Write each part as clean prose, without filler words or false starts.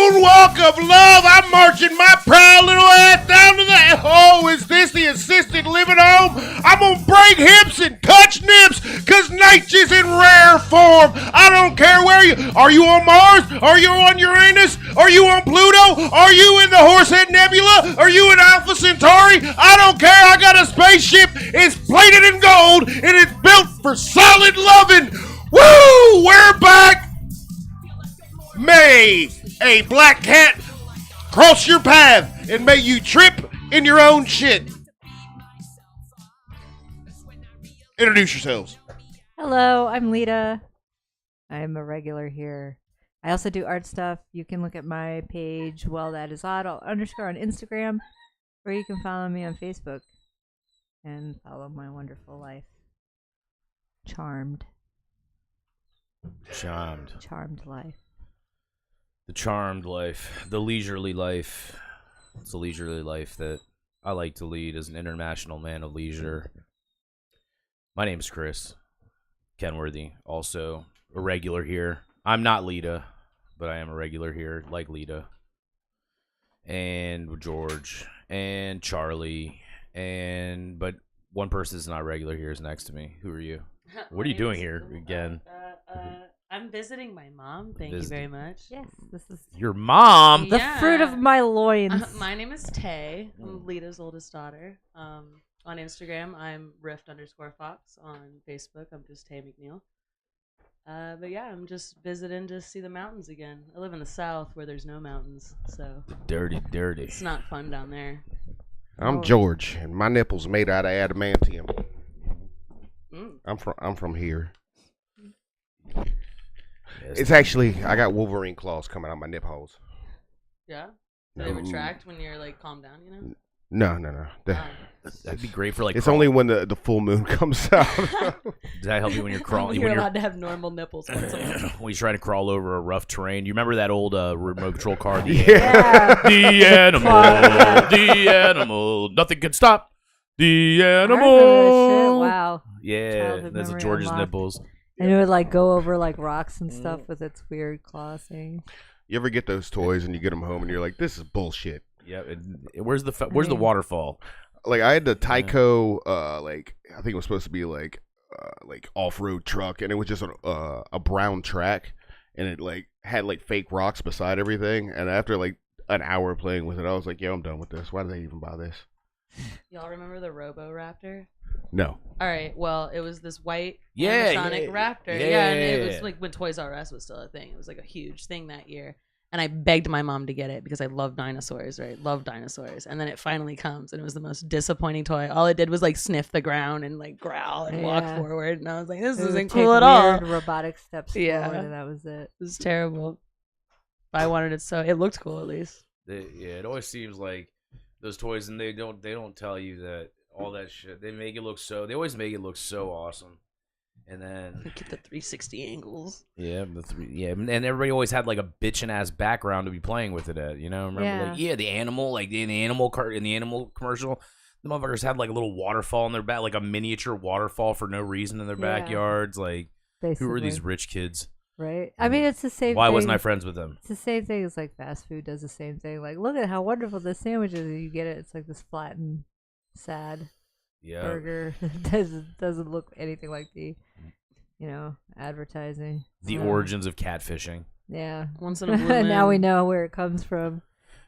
moonwalk of love. I'm marching my proud little ass down to the... Oh, is this the assisted living home? I'm gonna break hips and touch nips, cause nature's in rare form. I don't care where you... Are you on Mars? Are you on Uranus? Are you on Pluto? Are you in the Horsehead Nebula? Are you in Alpha Centauri? I don't care. I got a spaceship. It's plated in gold, and it's built for solid loving. Woo! We're back. May a black cat cross your path, and may you trip in your own shit. Introduce yourselves. Hello, I'm Lita. I'm a regular here. I also do art stuff. You can look at my page, well, that is odd, _ on Instagram, or you can follow me on Facebook and follow my wonderful life. Charmed life. The charmed life, the leisurely life. It's a leisurely life that I like to lead as an international man of leisure. My name's Chris Kenworthy, also a regular here. I'm not Lita, but I am a regular here, like Lita. And George, and Charlie, but one person is not regular here is next to me. Who are you? What are you doing here again? I'm visiting my mom. Thank you very much. Yes, this is Your mom? the fruit of my loins. My name is Tay. I'm Lita's oldest daughter. On Instagram, I'm rift_fox. On Facebook, I'm just Tay McNeal. But yeah, I'm just visiting to see the mountains again. I live in the South where there's no mountains, so Dirty. it's not fun down there. I'm George, and my nipples made out of adamantium. I'm from here. Yes. It's actually, I got Wolverine claws coming out my nip holes. Yeah? Do they retract when you're like calmed down, you know? No. That'd be great for like. It's only when the full moon comes out. Does that help you when you're crawling? You're allowed to have normal nipples once a month. When you're trying to crawl over a rough terrain. You remember that old remote control car? Yeah. The animal. Nothing can stop the I remember animal. that shit. Wow. Yeah, Childhood that's memory George's unlocked. nipples. And it would like go over like rocks and stuff with its weird claw thing. You ever get those toys and you get them home and you're like, this is bullshit. Yeah. Where's the waterfall? Like I had the Tyco, like I think it was supposed to be like off-road truck, and it was just a brown track, and it like had like fake rocks beside everything. And after like an hour playing with it, I was like, yo, I'm done with this. Why did they even buy this? Y'all remember the Robo-Raptor? No. All right. Well, it was this white Yeah, animatronic raptor. yeah, And it yeah. was like when Toys R Us was still a thing. It was like a huge thing that year. And I begged my mom to get it because I love dinosaurs, right? Love dinosaurs. And then it finally comes, and it was the most disappointing toy. All it did was like sniff the ground and like growl and walk forward. And I was like, this isn't cool at all. Robotic steps forward, and that was it. It was terrible. But I wanted it so it looked cool at least. It always seems like those toys, and they don't tell you that all that shit. They always make it look so awesome. And then Get the 360 angles. Yeah, and everybody always had like a bitchin' ass background to be playing with it at, you know? Remember the animal, like in the animal cart in the animal commercial, the motherfuckers had like a little waterfall in their back, like a miniature waterfall for no reason in their backyards. Like, basically. who were these rich kids? Right? I mean, it's the same Why thing. wasn't I friends with them? It's the same thing as like fast food does the same thing. Like, look at how wonderful this sandwich is. And you get it. It's like this flattened, sad burger. doesn't look anything like the, advertising. The origins of catfishing. Yeah. Once in a blue moon. Now we know where it comes from.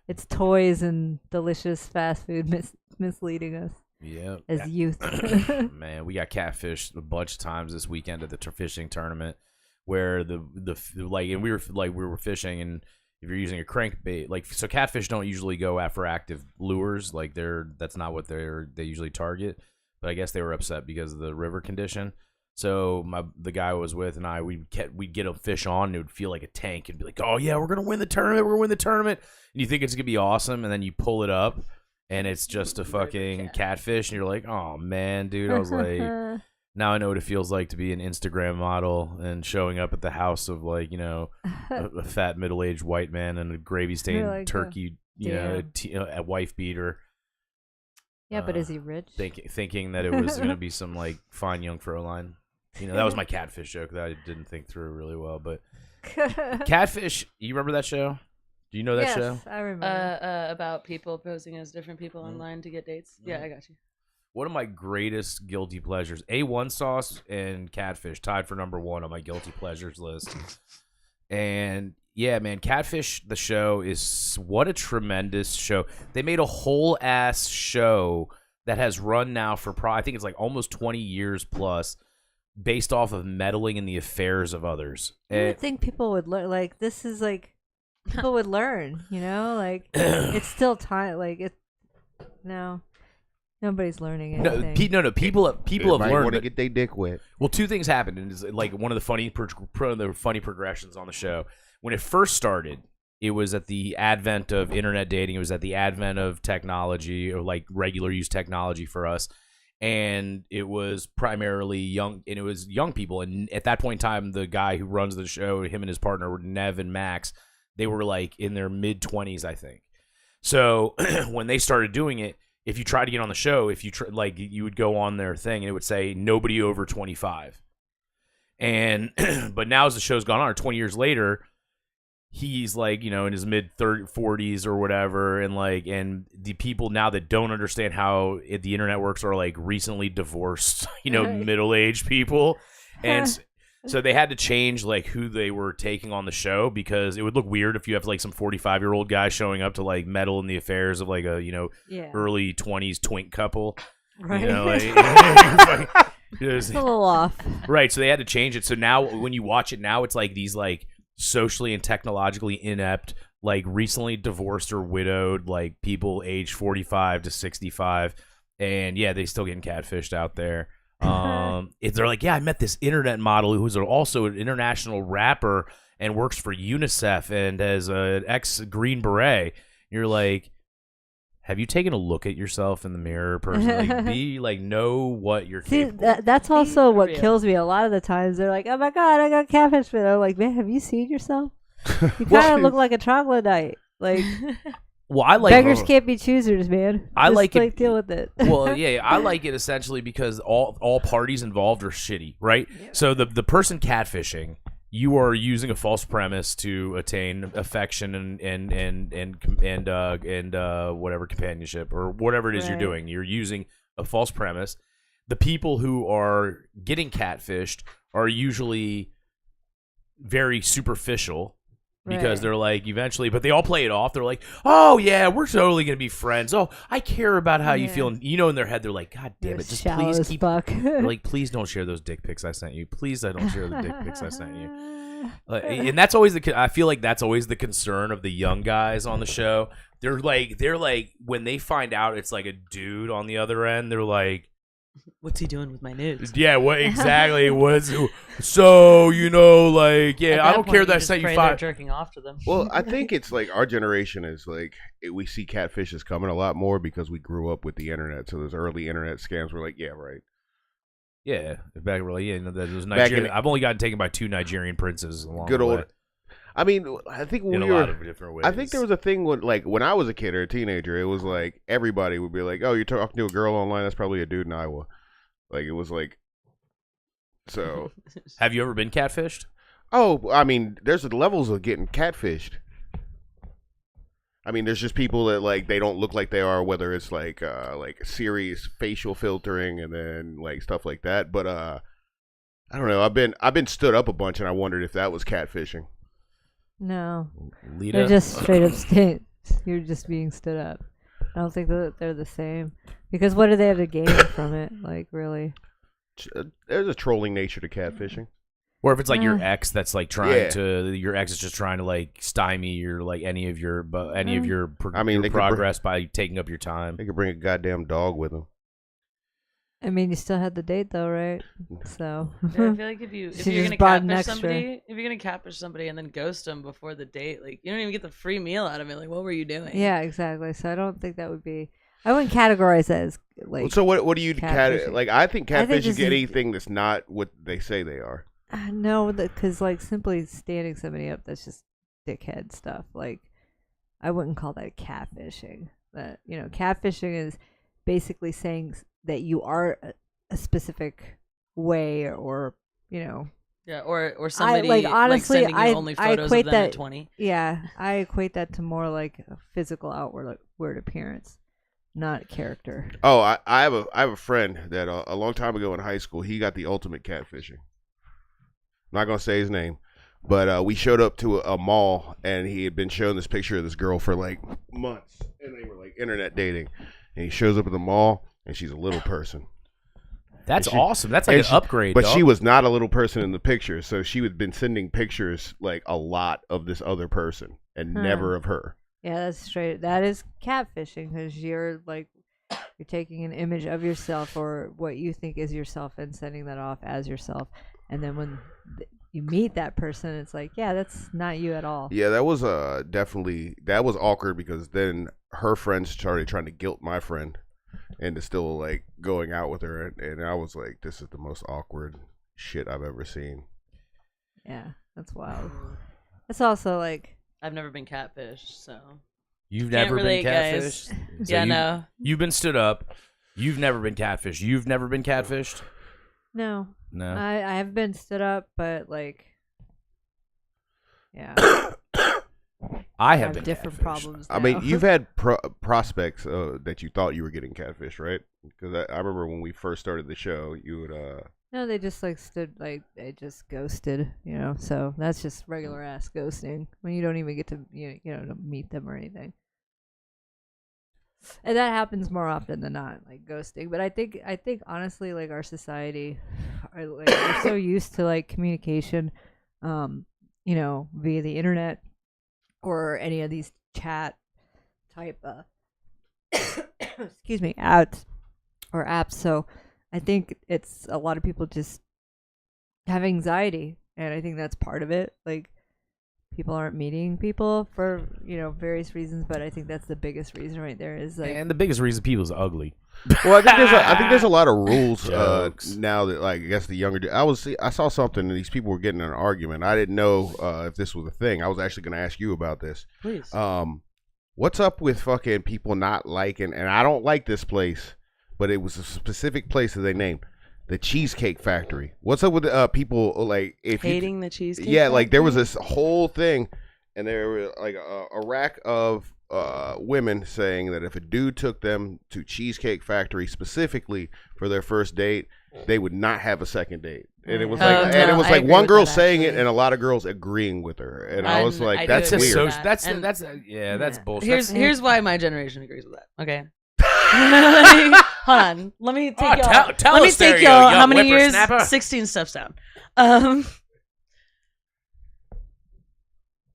It's toys and delicious fast food misleading us. Yeah. As youth. Man, we got catfished a bunch of times this weekend at the fishing tournament, where we were fishing, and if you're using a crankbait, so catfish don't usually go after active lures, that's not what they usually target. But I guess they were upset because of the river condition. So the guy I was with and we'd get a fish on, and it would feel like a tank, and be like, oh yeah, we're gonna win the tournament, and you think it's gonna be awesome, and then you pull it up, and it's just a fucking catfish, and you're like, oh man, dude. I was like, now I know what it feels like to be an Instagram model and showing up at the house of a fat middle-aged white man and a gravy-stained turkey, a wife beater. Yeah, but is he rich? Thinking that it was gonna be some fine young Fräulein. That was my catfish joke that I didn't think through really well. But catfish, you remember that show? Do you know that yes, show? I remember. About people posing as different people online to get dates. Yeah, I got you. One of my greatest guilty pleasures, A1 sauce and Catfish, tied for number 1 on my guilty pleasures list. And yeah, man, Catfish, the show, is what a tremendous show. They made a whole ass show that has run now for I think it's like almost 20 years plus, based off of meddling in the affairs of others. You would think people would learn. Like, this is like, people would learn, you know? Like, it's still time. Like, no. Nobody's learning anything. No. People have learned. Want to get their dick wet. Well, two things happened, and it's like one of the funny progressions on the show. When it first started, it was at the advent of internet dating. It was at the advent of technology, or like regular use technology for us, and it was primarily young. And it was young people. And at that point in time, the guy who runs the show, him and his partner were Nev and Max. They were like in their mid-20s, I think. So when they started doing it, if you try to get on the show, you would go on their thing and it would say nobody over 25. And but now as the show's gone on, or 20 years later, he's like, in his mid 40s or whatever, and the people now that don't understand how the internet works are like recently divorced, middle-aged people, and so they had to change like who they were taking on the show, because it would look weird if you have like some 45-year-old guy showing up to like meddle in the affairs of like a early 20s twink couple, right? It's a little off, right? So they had to change it. So now when you watch it now, it's like these like socially and technologically inept, like recently divorced or widowed, like people aged 45 to 65, and yeah, they still getting catfished out there. They're like, yeah, I met this internet model who's also an international rapper and works for UNICEF and as an ex-Green Beret. You're like, have you taken a look at yourself in the mirror personally? know what you're capable of. That's also what kills me. A lot of the times they're like, oh my God, I got catfish. But I'm like, man, have you seen yourself? You kind of look like a troglodyte. Like, well, I like beggars can't be choosers, man. I like it. Deal with it. Well, yeah, I like it essentially because all parties involved are shitty, right? Yeah. So the person catfishing, you are using a false premise to attain affection and whatever companionship or whatever it is you're doing. You're using a false premise. The people who are getting catfished are usually very superficial. Because they're like, eventually, but they all play it off. They're like, oh, yeah, we're totally going to be friends. Oh, I care about how you feel. And, in their head, they're like, God damn it. Just please keep. They're like, please don't share those dick pics I sent you. Please don't share the dick pics I sent you. And that's always I feel like that's always the concern of the young guys on the show. They're like, when they find out it's like a dude on the other end, they're like, what's he doing with my nudes? Yeah, what exactly? So yeah, I don't care that I sent you 5. Jerking off to them. Well, I think it's like our generation is like we see catfishes coming a lot more because we grew up with the internet. So those early internet scams were like, yeah, right. Yeah, back really. Yeah, those Nigerian. I've only gotten taken by 2 Nigerian princes along good the old. way. I mean, I think in a lot of different ways. I think there was a thing when I was a kid or a teenager, it was like everybody would be like, "Oh, you're talking to a girl online? That's probably a dude in Iowa." Like it was like. So. Have you ever been catfished? Oh, I mean, there's levels of getting catfished. I mean, there's just people that like they don't look like they are, whether it's like serious facial filtering and then like stuff like that. But I don't know. I've been stood up a bunch, and I wondered if that was catfishing. No, Lita? They're just straight up stints. You're just being stood up. I don't think that they're the same, because what do they have to gain from it? Like, really? There's a trolling nature to catfishing. Or if it's like your ex that's like trying to, your ex is just trying to like stymie your like any of your progress by taking up your time. They could bring a goddamn dog with them. I mean, you still had the date though, right? So I feel like if you're gonna catfish somebody and then ghost them before the date, like you don't even get the free meal out of it. Like, what were you doing? Yeah, exactly. So I don't think that would be. I wouldn't categorize that as like. So what do you like? I think catfish is anything that's not what they say they are. No, because like simply standing somebody up, that's just dickhead stuff. Like, I wouldn't call that catfishing. That catfishing is basically saying that you are a specific way, or Yeah, or somebody honestly, sending you only I photos of equate them that. at 20. Yeah, I equate that to more like a physical outward appearance, not character. Oh, I have a friend that a long time ago in high school, he got the ultimate catfishing. I'm not gonna say his name, but we showed up to a mall and he had been showing this picture of this girl for like months, and they were like internet dating. And he shows up at the mall and she's a little person. That's awesome. That's like an upgrade. But dog. she was not a little person in the picture, so she had been sending pictures like a lot of this other person and never of her. Yeah, that's straight. That is catfishing because you're taking an image of yourself or what you think is yourself and sending that off as yourself. And then when you meet that person, it's like, yeah, that's not you at all. Yeah, that was that was awkward because then her friends started trying to guilt my friend into still like going out with her, and I was like, this is the most awkward shit I've ever seen. Yeah, that's wild. It's also like I've never been catfished, so You've Can't never relate, been guys. catfished? Yeah, no. You've been stood up. You've never been catfished. You've never been catfished? no. No. I have been stood up, but like, yeah, I I have have been different catfished. problems. I mean, now. you've had prospects that you thought you were getting catfish, right? Because I remember when we first started the show, you would No, they just they just ghosted, So that's just regular ass ghosting when you don't even get to to meet them or anything. And that happens more often than not, like ghosting. But I think honestly, like our society, we're so used to like communication, via the internet or any of these chat type, excuse me, ads or apps. So I think it's a lot of people just have anxiety, and I think that's part of it. Like people aren't meeting people for various reasons, but I think that's the biggest reason right there is like. And the biggest reason people's ugly. Well, I think there's a lot of rules Jokes. now that, like, I guess the younger. I saw something and these people were getting in an argument. I didn't know if this was a thing. I was actually going to ask you about this. Please. What's up with fucking people not liking? And I don't like this place, but it was a specific place that they named the Cheesecake Factory. What's up with people like if Hating the Cheesecake Yeah, like there was Factory? this whole thing, and there were like a rack of women saying that if a dude took them to Cheesecake Factory specifically for their first date, they would not have a second date. And it was like, I agree one with girl that, saying it actually. and a lot of girls agreing with her. And I was like, I that's do agree weird. with that. That's And- that's bullshit. Here's why my generation agrees with that. Okay. Hold on. Let me take y'all. tell let me us there, take you y'all. young How many years? whippersnapper. 16 steps down.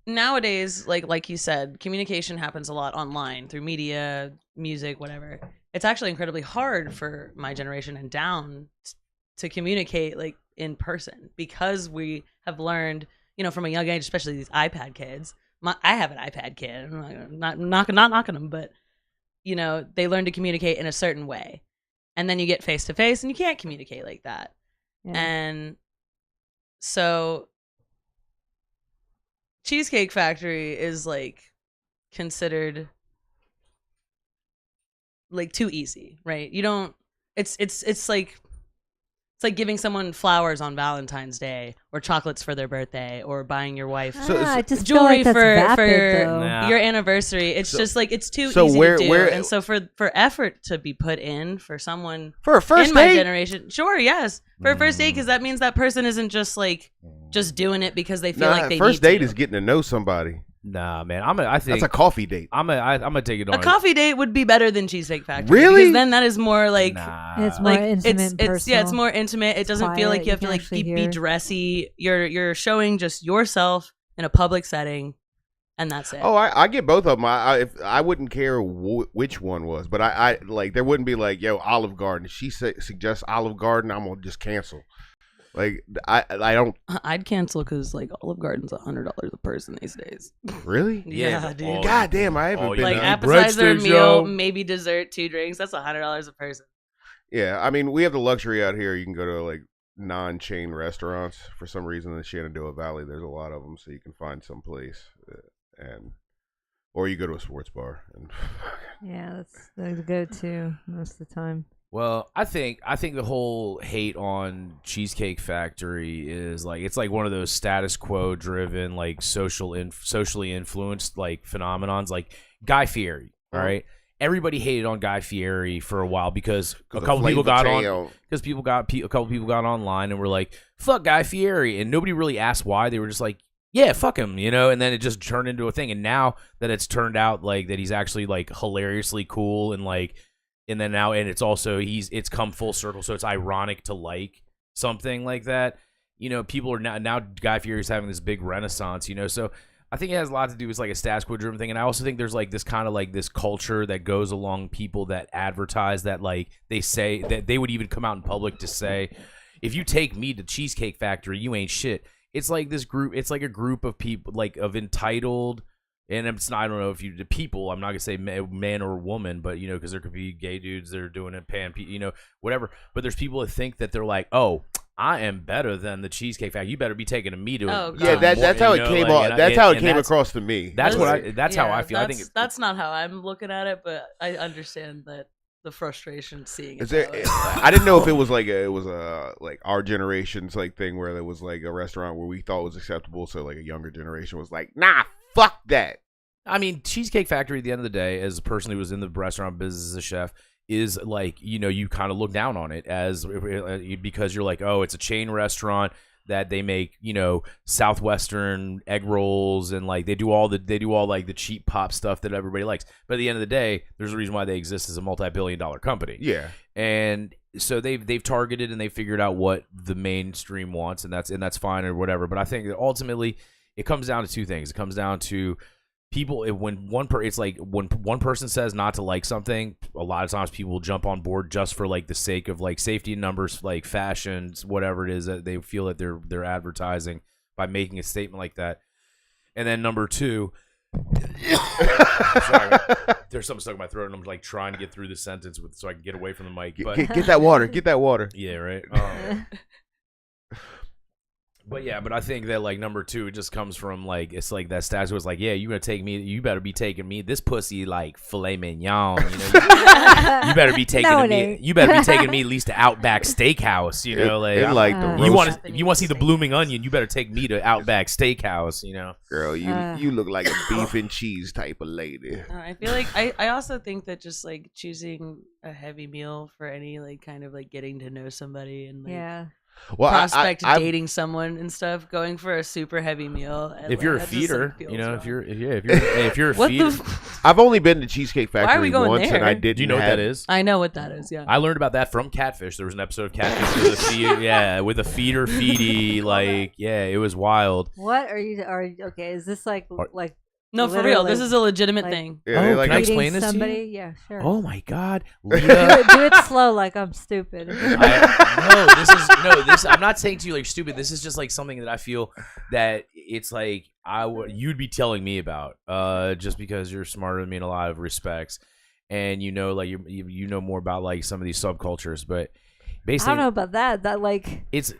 Nowadays, like you said, communication happens a lot online through media, music, whatever. It's actually incredibly hard for my generation and down to communicate like in person because we have learned, from a young age, especially these iPad kids. I have an iPad kid. I'm not knocking them, but they learn to communicate in a certain way, and then you get face to face, and you can't communicate like that. Yeah. And so, Cheesecake Factory is like considered like too easy, right? You don't. It's like giving someone flowers on Valentine's Day or chocolates for their birthday or buying your wife I just feel jewelry like that's for vapid, though. Nah. your anniversary. It's just like it's too so easy where- to do. where- And so for effort to be put in for someone For a first in my date? generation, sure, yes, for a first date, because that means that person isn't just like just doing it because they feel like they first need date to. is getting to know somebody. Nah, man. I think That's a coffee date. I'm gonna take it on A coffee date would be better than Cheesecake Factory. Really? Because then that is more like Nah. It's more like intimate and it's personal. more intimate. It doesn't feel quiet, like you have to you can like actually be hear. dressy. You're showing just yourself in a public setting, and that's it. Oh, I get both of them. I wouldn't care which one was, but I like there wouldn't be like, yo, Olive Garden. She suggests Olive Garden, I'm gonna just cancel. Like I don't I'd cancel because like Olive Garden's $100 a person these days. really. Yeah, dude. all- God damn, I haven't all been. you Like need appetizer, breadsticks, meal, yo. maybe dessert, 2 drinks. That's $100 a person. Yeah, I mean, we have the luxury out here. You can go to like non-chain restaurants. For some reason, in the Shenandoah Valley, there's a lot of them, so you can find some place, or you go to a sports bar. And Yeah, that's the go-to most of the time. Well, I think the whole hate on Cheesecake Factory is like it's like one of those status quo driven like socially influenced like phenomenons like Guy Fieri. All right, everybody hated on Guy Fieri for a while because a couple people got on because a couple people got online and were like fuck Guy Fieri, and nobody really asked why. They were just like, yeah, fuck him, you know, and then it just turned into a thing. And now that it's turned out like that he's actually like hilariously cool and like. And then now, and it's also it's come full circle, so it's ironic to like something like that. You know, people are now Guy Fieri's having this big renaissance. You know, so I think it has a lot to do with like a status quo driven thing, and I also think there's like this kind of like this culture that goes along people that advertise that like they say that they would even come out in public to say, if you take me to Cheesecake Factory, you ain't shit. It's like this group. It's like a group of people like of entitled. And it's not, I don't know if you people, I'm not gonna say man or woman, but you know, because there could be gay dudes that are doing it, you know, whatever. But there's people that think that they're like, oh, I am better than the Cheesecake Factory. You better be taking me to it. Yeah, that's how it came on. That's how it came across to me. That's what that's how I feel. I think that's not how I'm looking at it, but I understand that the frustration seeing it. I didn't know if it was like like our generation's like thing where there was like a restaurant where we thought it was acceptable, so like a younger generation was like, nah, fuck that. I mean, Cheesecake Factory, at the end of the day, as a person who was in the restaurant business as a chef, is like, you know, you kind of look down on it as because you're like, oh, it's a chain restaurant that they make, you know, Southwestern egg rolls and like they do all like the cheap pop stuff that everybody likes. But at the end of the day, there's a reason why they exist as a multi-billion-dollar company. Yeah. And so they've targeted and they figured out what the mainstream wants, and that's fine or whatever. But I think that ultimately it comes down to two things. It comes down to people, when one person says not to like something, a lot of times people will jump on board just for like the sake of like safety numbers, like fashions, whatever it is that they feel that they're advertising by making a statement like that. And then number two, sorry, there's something stuck in my throat and I'm like trying to get through this sentence so I can get away from the mic. But get that water. Get that water. Yeah, right. But yeah, but I think that like number two, it just comes from like it's like that status was like, yeah, you gonna take me, you better be taking me this pussy like filet mignon, you know, you better be taking me, you better be taking me at least to Outback Steakhouse, you know, like you want to see the blooming onion, you better take me to Outback Steakhouse, you know. Girl, you look like a beef and cheese type of lady. I feel like I also think that just like choosing a heavy meal for any like kind of like getting to know somebody and like, prospect dating someone and stuff, going for a super heavy meal. If you're a feeder, you know, if you're a feeder. I've only been to Cheesecake Factory once, there? And I didn't. Do you know what that is? I know what that is. Yeah, I learned about that from Catfish. There was an episode of Catfish with a feeder, with a feeder feedy. Like, yeah, it was wild. What are you okay? Is this like No, for real. This is a legitimate thing. Yeah, can I explain this somebody? to you? Yeah, sure. Oh my God, do it slow, like I'm stupid. I'm not saying to you like stupid. This is just like something that I feel that it's like you'd be telling me about, just because you're smarter than me in a lot of respects, and you know, like you know more about like some of these subcultures. But basically, I don't know about that. That like it's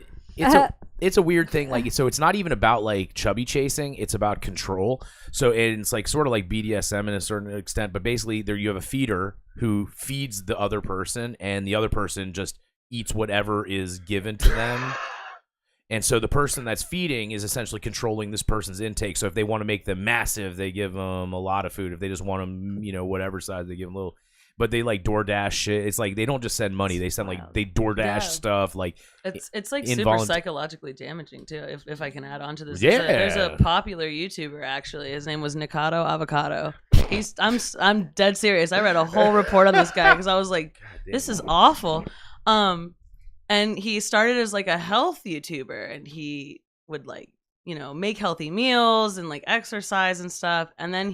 a weird thing. Like, so it's not even about like chubby chasing. It's about control. So it's like sort of like BDSM in a certain extent. But basically, there you have a feeder who feeds the other person, and the other person just eats whatever is given to them. And so the person that's feeding is essentially controlling this person's intake. So if they want to make them massive, they give them a lot of food. If they just want them, you know, whatever size, they give them a little. But they like DoorDash shit. It's like they don't just send money; they send like they DoorDash stuff. Like it's like super psychologically damaging too. If I can add on to this, yeah. There's a popular YouTuber actually. His name was Nikado Avocado. I'm dead serious. I read a whole report on this guy because I was like, this is awful. And he started as like a health YouTuber, and he would like, you know, make healthy meals and like exercise and stuff. And then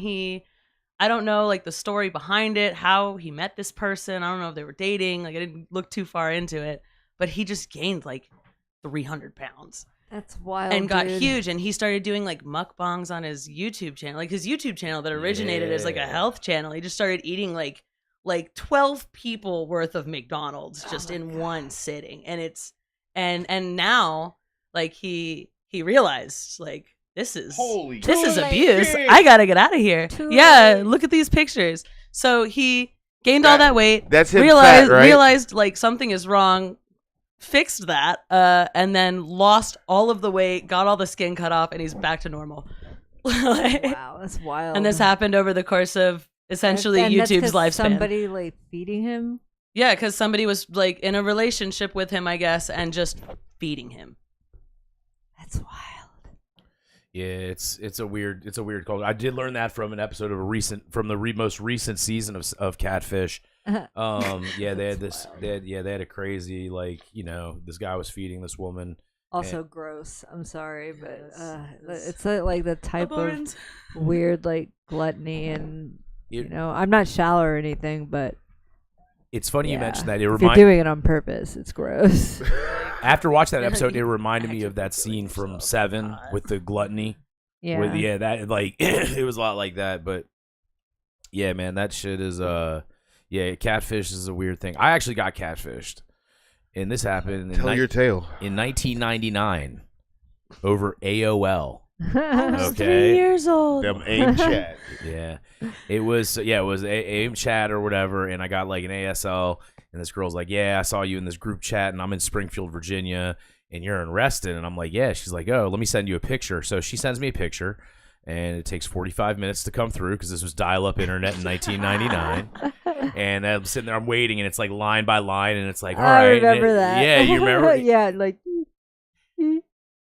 I don't know, like, the story behind it, how he met this person. I don't know if they were dating. Like, I didn't look too far into it. But he just gained, like, 300 pounds. That's wild, and got huge. And he started doing, like, mukbangs on his YouTube channel. Like, his YouTube channel that originated as, like, a health channel. He just started eating, like 12 people worth of McDonald's just in one sitting. And it's... And now, like, he realized, like... This is abuse. I gotta get out of here. Yeah, look at these pictures. So he gained all that weight. That's him realized fat, right? realized like something is wrong. Fixed that, and then lost all of the weight, got all the skin cut off, and he's back to normal. Wow, that's wild. And this happened over the course of essentially And that's YouTube's 'cause lifespan. Somebody like feeding him. Yeah, because somebody was like in a relationship with him, I guess, and just feeding him. That's wild. Yeah, it's a weird culture. I did learn that from an episode of the most recent season of Catfish. Yeah, they had a crazy, like, you know, this guy was feeding this woman. Also gross. I'm sorry, but it's like the type of weird like gluttony, and you know, I'm not shallow or anything, but it's funny you mentioned that. If you're doing it on purpose, it's gross. After watching that episode, it reminded me of that scene from Seven with the gluttony. Yeah. That like it was a lot like that, but yeah, man, that shit is catfish is a weird thing. I actually got catfished, and this happened. Tell your tale. In 1999, over AOL. I was Okay. 3 years old. Them AIM chat. Yeah, it was AIM chat or whatever, and I got like an ASL, and this girl's like, yeah, I saw you in this group chat, and I'm in Springfield, Virginia, and you're in Reston, and I'm like, yeah. She's like, oh, let me send you a picture. So she sends me a picture, and it takes 45 minutes to come through because this was dial-up internet in 1999. And I'm sitting there, I'm waiting, and it's like line by line, and it's like, all right. I remember that. Yeah, you remember? Yeah, like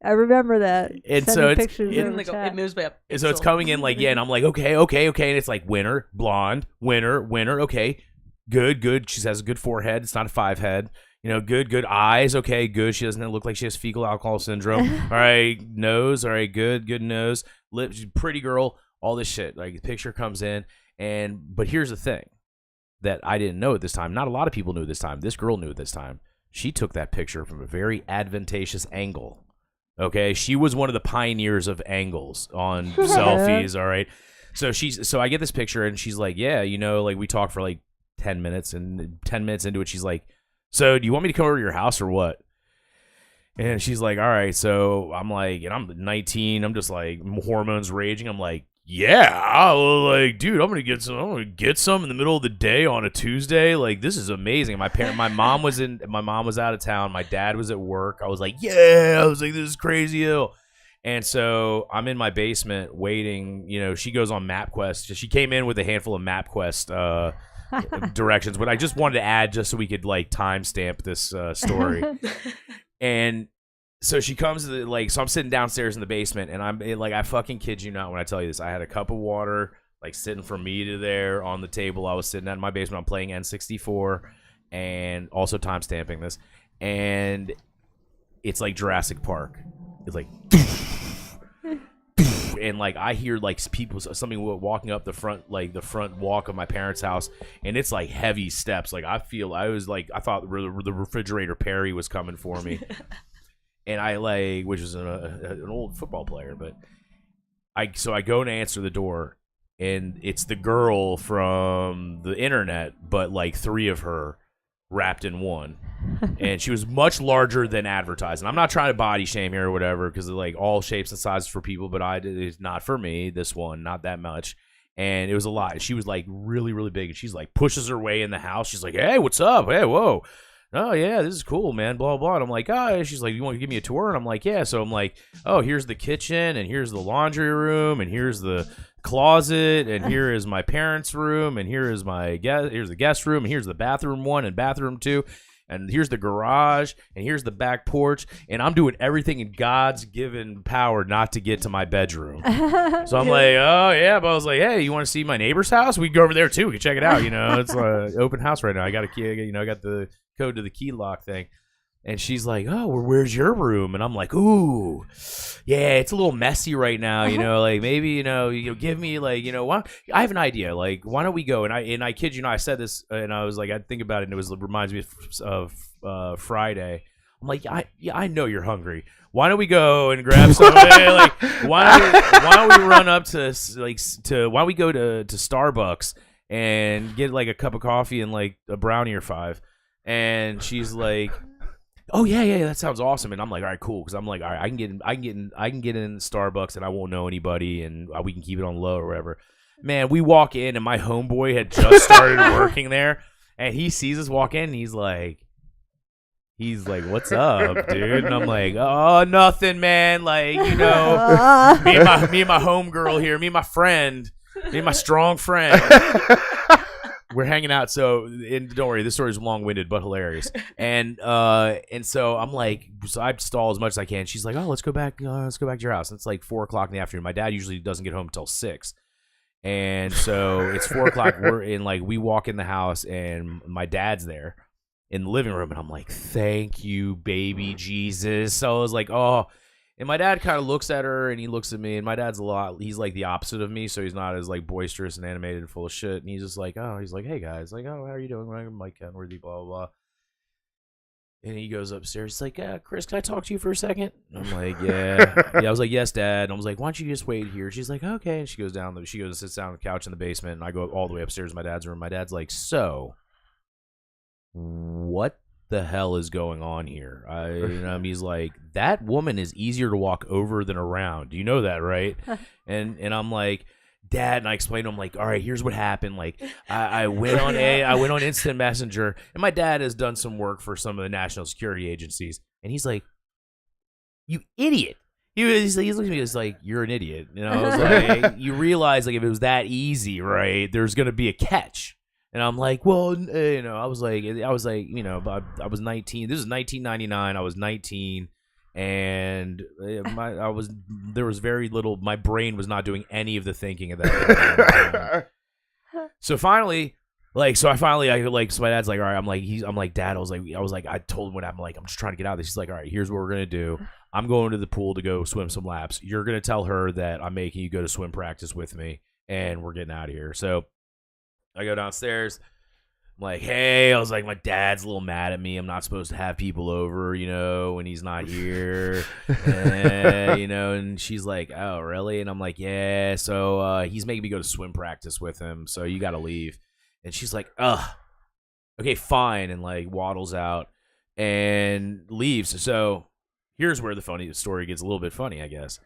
I remember that. And Sending so it's pictures over chat. It moves by up. So it's coming in like, yeah, and I'm like, okay, and it's like winner, blonde, winner, okay, good. She has a good forehead. It's not a 5 head. You know, good eyes. Okay, good. She doesn't look like she has fecal alcohol syndrome. All right, nose. All right, good nose. Lips, pretty girl. All this shit. Like the picture comes in, but here's the thing that I didn't know at this time. Not a lot of people knew at this time. This girl knew at this time. She took that picture from a very advantageous angle. Okay, she was one of the pioneers of angles on selfies. All right, so I get this picture, and she's like, yeah, you know, like we talked for like 10 minutes, and 10 minutes into it, she's like, so do you want me to come over to your house or what? And she's like, all right. So I'm like, and I'm 19. I'm just like hormones raging. I'm like, yeah, like, dude, I'm gonna get some in the middle of the day on a Tuesday. Like, this is amazing. My mom was out of town. My dad was at work. I was like, yeah. I was like, this is crazy ill. And so I'm in my basement waiting. You know, she goes on MapQuest. She came in with a handful of MapQuest directions, but I just wanted to add just so we could like timestamp this story. And so she comes to so I'm sitting downstairs in the basement, and I fucking kid you not when I tell you this. I had a cup of water like sitting from me to there on the table. I was sitting at in my basement. I'm playing N64 and also timestamping this, and it's like Jurassic Park. It's like and like I hear like something walking up the front walk of my parents' house, and it's like heavy steps. Like I thought the refrigerator Perry was coming for me. And which was an old football player, but I go to answer the door, and it's the girl from the internet, but like 3 of her wrapped in one. And she was much larger than advertised. And I'm not trying to body shame here or whatever, because like all shapes and sizes for people, but it's not for me. This one, not that much. And it was a lot. She was like really, really big, and she's like pushes her way in the house. She's like, hey, what's up? Hey, whoa. Oh, yeah, this is cool, man, blah, blah. And I'm like, oh, she's like, you want to give me a tour? And I'm like, yeah. So I'm like, oh, here's the kitchen, and here's the laundry room, and here's the closet, and here is my parents' room, and here's the guest room, and here's the bathroom 1 and bathroom 2, and here's the garage, and here's the back porch, and I'm doing everything in God's given power not to get to my bedroom. So I'm like, oh, yeah. But I was like, hey, you want to see my neighbor's house? We can go over there, too. We can check it out. You know, it's an open house right now. I got a key, I got the code to the key lock thing. And she's like, oh, well, where's your room? And I'm like, ooh, yeah, it's a little messy right now, you know, like maybe, you give me like, I have an idea, like, why don't we go? And I kid you not, I said this, and I was like, I think about it, and it reminds me of Friday. I'm like, I know you're hungry. Why don't we go and grab some? Like, why don't we run up to why don't we go to Starbucks and get like a cup of coffee and like a brownie or 5? And she's like, oh yeah, that sounds awesome. And I'm like, all right, cool, because I'm like, all right, I can get in Starbucks, and I won't know anybody, and we can keep it on low or whatever. Man, we walk in, and my homeboy had just started working there, and he sees us walk in, and he's like, what's up, dude? And I'm like, oh, nothing, man. Like, me and my homegirl here, me and my friend, me and my strong friend. We're hanging out. So, and don't worry, this story is long-winded but hilarious. And so I'm like, so I stall as much as I can. She's like, oh, let's go back to your house. And it's like 4:00 in the afternoon. My dad usually doesn't get home until 6. And so it's 4:00. We're in, like, we walk in the house, and my dad's there in the living room, and I'm like, thank you, baby Jesus. So I was like, oh. And my dad kind of looks at her, and he looks at me, and my dad's he's like the opposite of me, so he's not as like boisterous and animated and full of shit. And he's just like, oh, he's like, hey guys, like, oh, how are you doing? I'm like, Kenworthy, blah blah blah. And he goes upstairs. He's like, Chris, can I talk to you for a second? And I'm like, yeah. I was like, yes, Dad. And I was like, why don't you just wait here? She's like, okay. And she goes and sits down on the couch in the basement, and I go all the way upstairs to my dad's room. My dad's like, so, what the hell is going on here? He's like, that woman is easier to walk over than around. You know that, right? and I'm like, Dad, and I explained to him, like, all right, here's what happened. Like, I went on Instant Messenger, and my dad has done some work for some of the national security agencies, and he's like, you idiot. He's looking at me, he's like, you're an idiot. I was like, you realize, like, if it was that easy, right, there's gonna be a catch. And I'm like, well, I was like, I was 19. This is 1999. I was 19, and there was very little. My brain was not doing any of the thinking at that point. So finally, so my dad's like, all right. I'm like, Dad. I was like, I told him what happened. Like, I'm just trying to get out of this. He's like, all right, here's what we're gonna do. I'm going to the pool to go swim some laps. You're gonna tell her that I'm making you go to swim practice with me, and we're getting out of here. So I go downstairs. I'm like, hey, I was like, my dad's a little mad at me. I'm not supposed to have people over, when he's not here. And she's like, oh, really? And I'm like, yeah. So he's making me go to swim practice with him. So you got to leave. And she's like, ugh, okay, fine. And like waddles out and leaves. So here's where the story gets a little bit funny, I guess.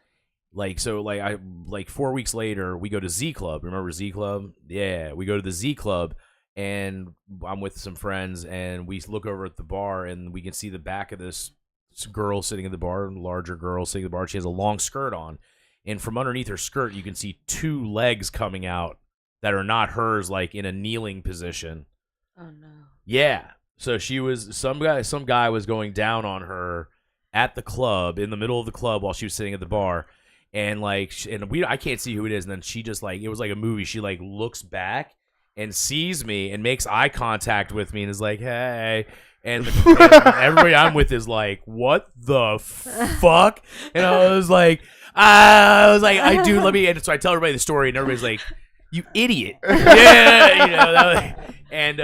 4 weeks later, we go to Z Club. Remember Z Club? Yeah, we go to the Z Club, and I'm with some friends, and we look over at the bar, and we can see the back of this girl sitting at the bar, larger girl sitting at the bar. She has a long skirt on, and from underneath her skirt, you can see 2 legs coming out that are not hers, like in a kneeling position. Oh no. Yeah. So she was some guy was going down on her at the club, in the middle of the club, while she was sitting at the bar. And I can't see who it is. And then she just it was like a movie. She like looks back and sees me and makes eye contact with me and is like, hey. And everybody I'm with is like, what the fuck? And I was like, dude, let me. And so I tell everybody the story, and everybody's like, you idiot. Yeah, and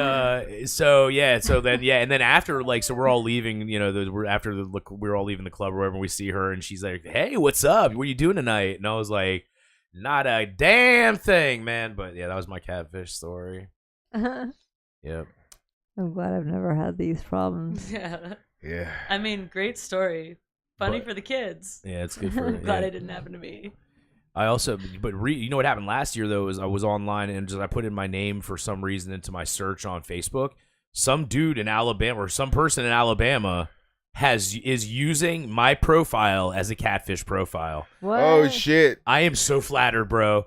then after, so we're all leaving, we're all leaving the club or wherever, we see her, and she's like, hey, what's up? What are you doing tonight? And I was like, not a damn thing, man. But yeah, that was my catfish story. Yep. I'm glad I've never had these problems. Yeah. Yeah. I mean, great story. Funny for the kids. Yeah, it's good for Glad it didn't happen to me. I also, you know what happened last year, though, is I was online and I put in my name for some reason into my search on Facebook. Some dude in Alabama, or some person in Alabama, is using my profile as a catfish profile. What? Oh, shit. I am so flattered, bro.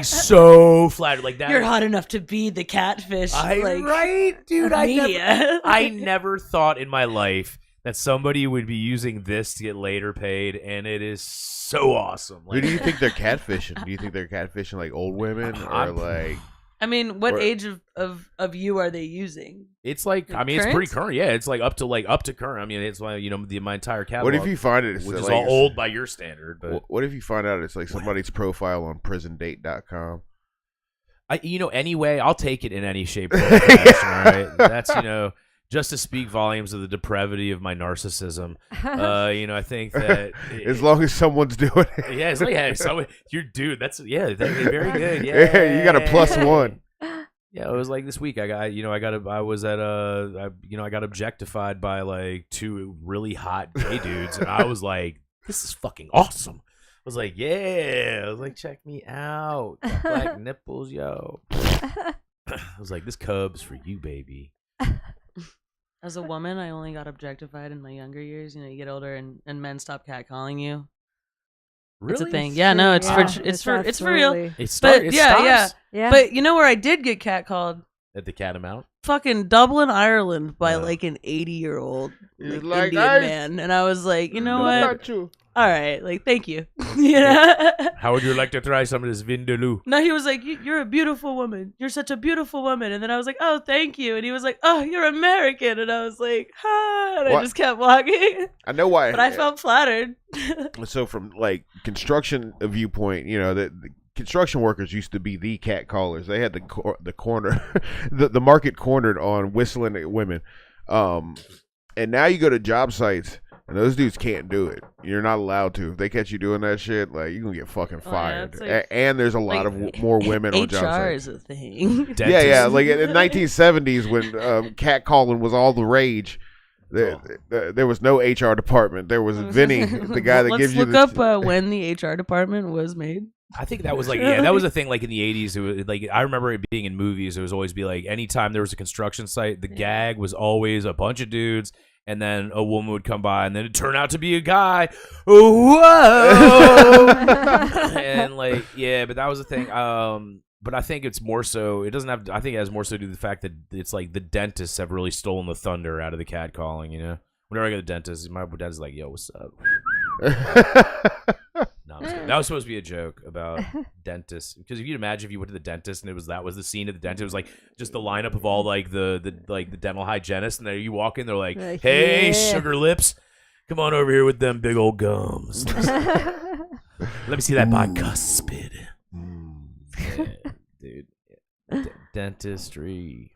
So flattered. Like that. You're hot enough to be the catfish. Right, dude. I never thought in my life that somebody would be using this to get later paid, and it is so awesome. Who do you think they're catfishing? Do you think they're catfishing like old women or like? I mean, what age of you are they using? It's like, I mean, current? It's pretty current. Yeah, it's like up to current. I mean, it's like, my entire catalog. What if you find it? Which is all old by your standard. But what if you find out it's like somebody's profile on prisondate.com? Anyway, I'll take it in any shape or fashion. All right, that's just to speak volumes of the depravity of my narcissism. I think that as long as someone's doing it. Yeah, it's like, you're dude. That's very good. Yeah, you got a +1. Yeah, it was like this week. I got objectified by like 2 really hot gay dudes, and I was like, this is fucking awesome. was like, yeah. I was like, check me out. Got black nipples, yo. I was like, this cub's for you, baby. As a woman, I only got objectified in my younger years. You know, you get older and men stop catcalling you. Really? It's a thing. Yeah, no, it's Yeah, for real. It But stops Yeah. But you know where I did get catcalled? at the Catamount. Fucking Dublin, Ireland, by Yeah. like an 80-year-old He's like, like, Indian "Hey, man, and I was like, you know look what? at you. All right, like, thank you. You know? How would you like to try some of this Vindaloo? No, he was like, you're a beautiful woman. You're such a beautiful woman. And then I was like, oh, thank you. And he was like, oh, you're American. And I was like, ha. And I What? just kept walking. I know why. But I felt flattered. So from like construction viewpoint, you know, the construction workers used to be the cat callers. They had the corner, the market cornered on whistling at women. And now you go to job sites and those dudes can't do it. You're not allowed to. If they catch you doing that shit, like you're gonna get fucking fired. it's like- And there's a lot of more women on job HR sites. is a thing. Yeah. Like in the 1970s when cat calling was all the rage. There was no HR department. There was Vinny, the guy that gives you. Let's look up when the HR department was made. I think that was like, yeah, that was a thing like in the 80s. It was like, I remember it being in movies. It was always be like, anytime there was a construction site, the gag was always a bunch of dudes. And then a woman would come by, and then it'd turn out to be a guy. Whoa! And like, yeah, but that was the thing. But I think it's more so. It doesn't have. I think it has more so to do with the fact that it's like the dentists have really stolen the thunder out of the cat calling. You know, whenever I go to the dentist, my dad's like, "Yo, what's up?" No, I'm just kidding. That was supposed to be a joke about dentists. Because if you'd imagine if you went to the dentist and that was the scene of the dentist, it was like just the lineup of all like the dental hygienists, and then you walk in, they're like, "Hey, yeah. sugar lips, come on over here with them big old gums. Let me see that bicuspid." Yeah, dude. Dentistry.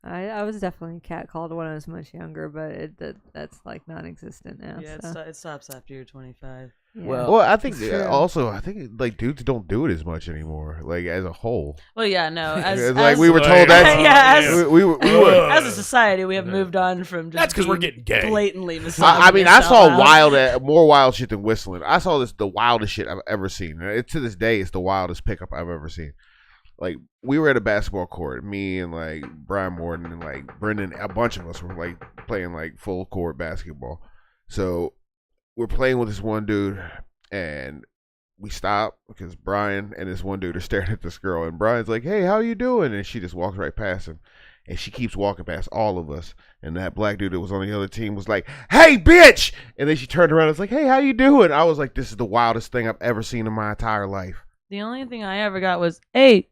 I was definitely catcalled when I was much younger, but that's like non-existent now. Yeah, so. it stops after you're 25. Yeah. Well, Well, I think True. also like dudes don't do it as much anymore. Like as a whole, Well, yeah, no. As, like as, we were told that. Yeah, as- we were. as a society, we have moved on from just That's 'cause we're being getting gay. blatantly I mean, I misogynist saw out loud. more wild shit than whistling. I saw the wildest shit I've ever seen. To this day, it's the wildest pickup I've ever seen. Like we were at a basketball court, me and like Brian Morton and like Brendan, a bunch of us were like playing like full court basketball. So we're playing with this one dude, and we stop because Brian and this one dude are staring at this girl, and Brian's like, "Hey, how you doing?" And she just walks right past him. And she keeps walking past all of us. And that black dude that was on the other team was like, "Hey, bitch!" And then she turned around and was like, "Hey, how you doing?" I was like, this is the wildest thing I've ever seen in my entire life. The only thing I ever got was, hey,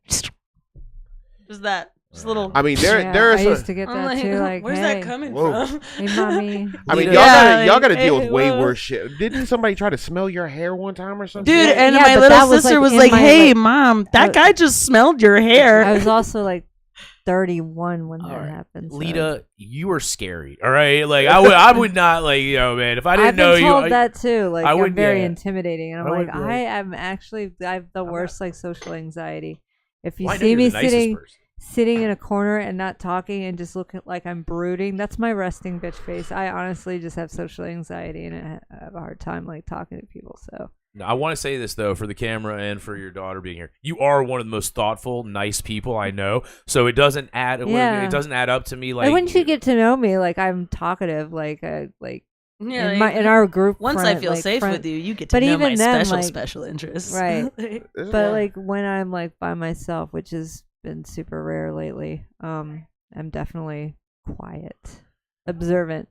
just that. Just a little. I mean, Yeah, there's I used to get I'm that like, too. Like, where's hey, that coming Whoa. from? hey, mommy. I mean, Yeah, y'all gotta like, deal with hey, way whoa. worse shit. Didn't somebody try to smell your hair one time or something? Dude, and Yeah, my but little that was, sister like, was in like, my, hey, like- mom, that guy just smelled your hair. I was also like 31 when that All right. happened. so. Lita, you are scary. All right, like I would not like man. If I didn't I've been know told you, that too. Like, I I'm wouldn't- very yeah. intimidating, and I'm I like, wouldn't be like- I have the worst like social anxiety. If you Well, I know see you're me the nicest sitting person. in a corner and not talking and just looking like I'm brooding, that's my resting bitch face. I honestly just have social anxiety, and I have a hard time like talking to people. So No, I want to say this though for the camera and for your daughter being here. You are one of the most thoughtful, nice people I know. So it doesn't add. Yeah. It doesn't add up to me. Like and once you get to know me, like I'm talkative, like Yeah, in our group. once friend, I feel like, safe friend- with you, you get to But know even my then, special interests. Right. This is But why- like when I'm like by myself, which has been super rare lately, I'm definitely quiet, observant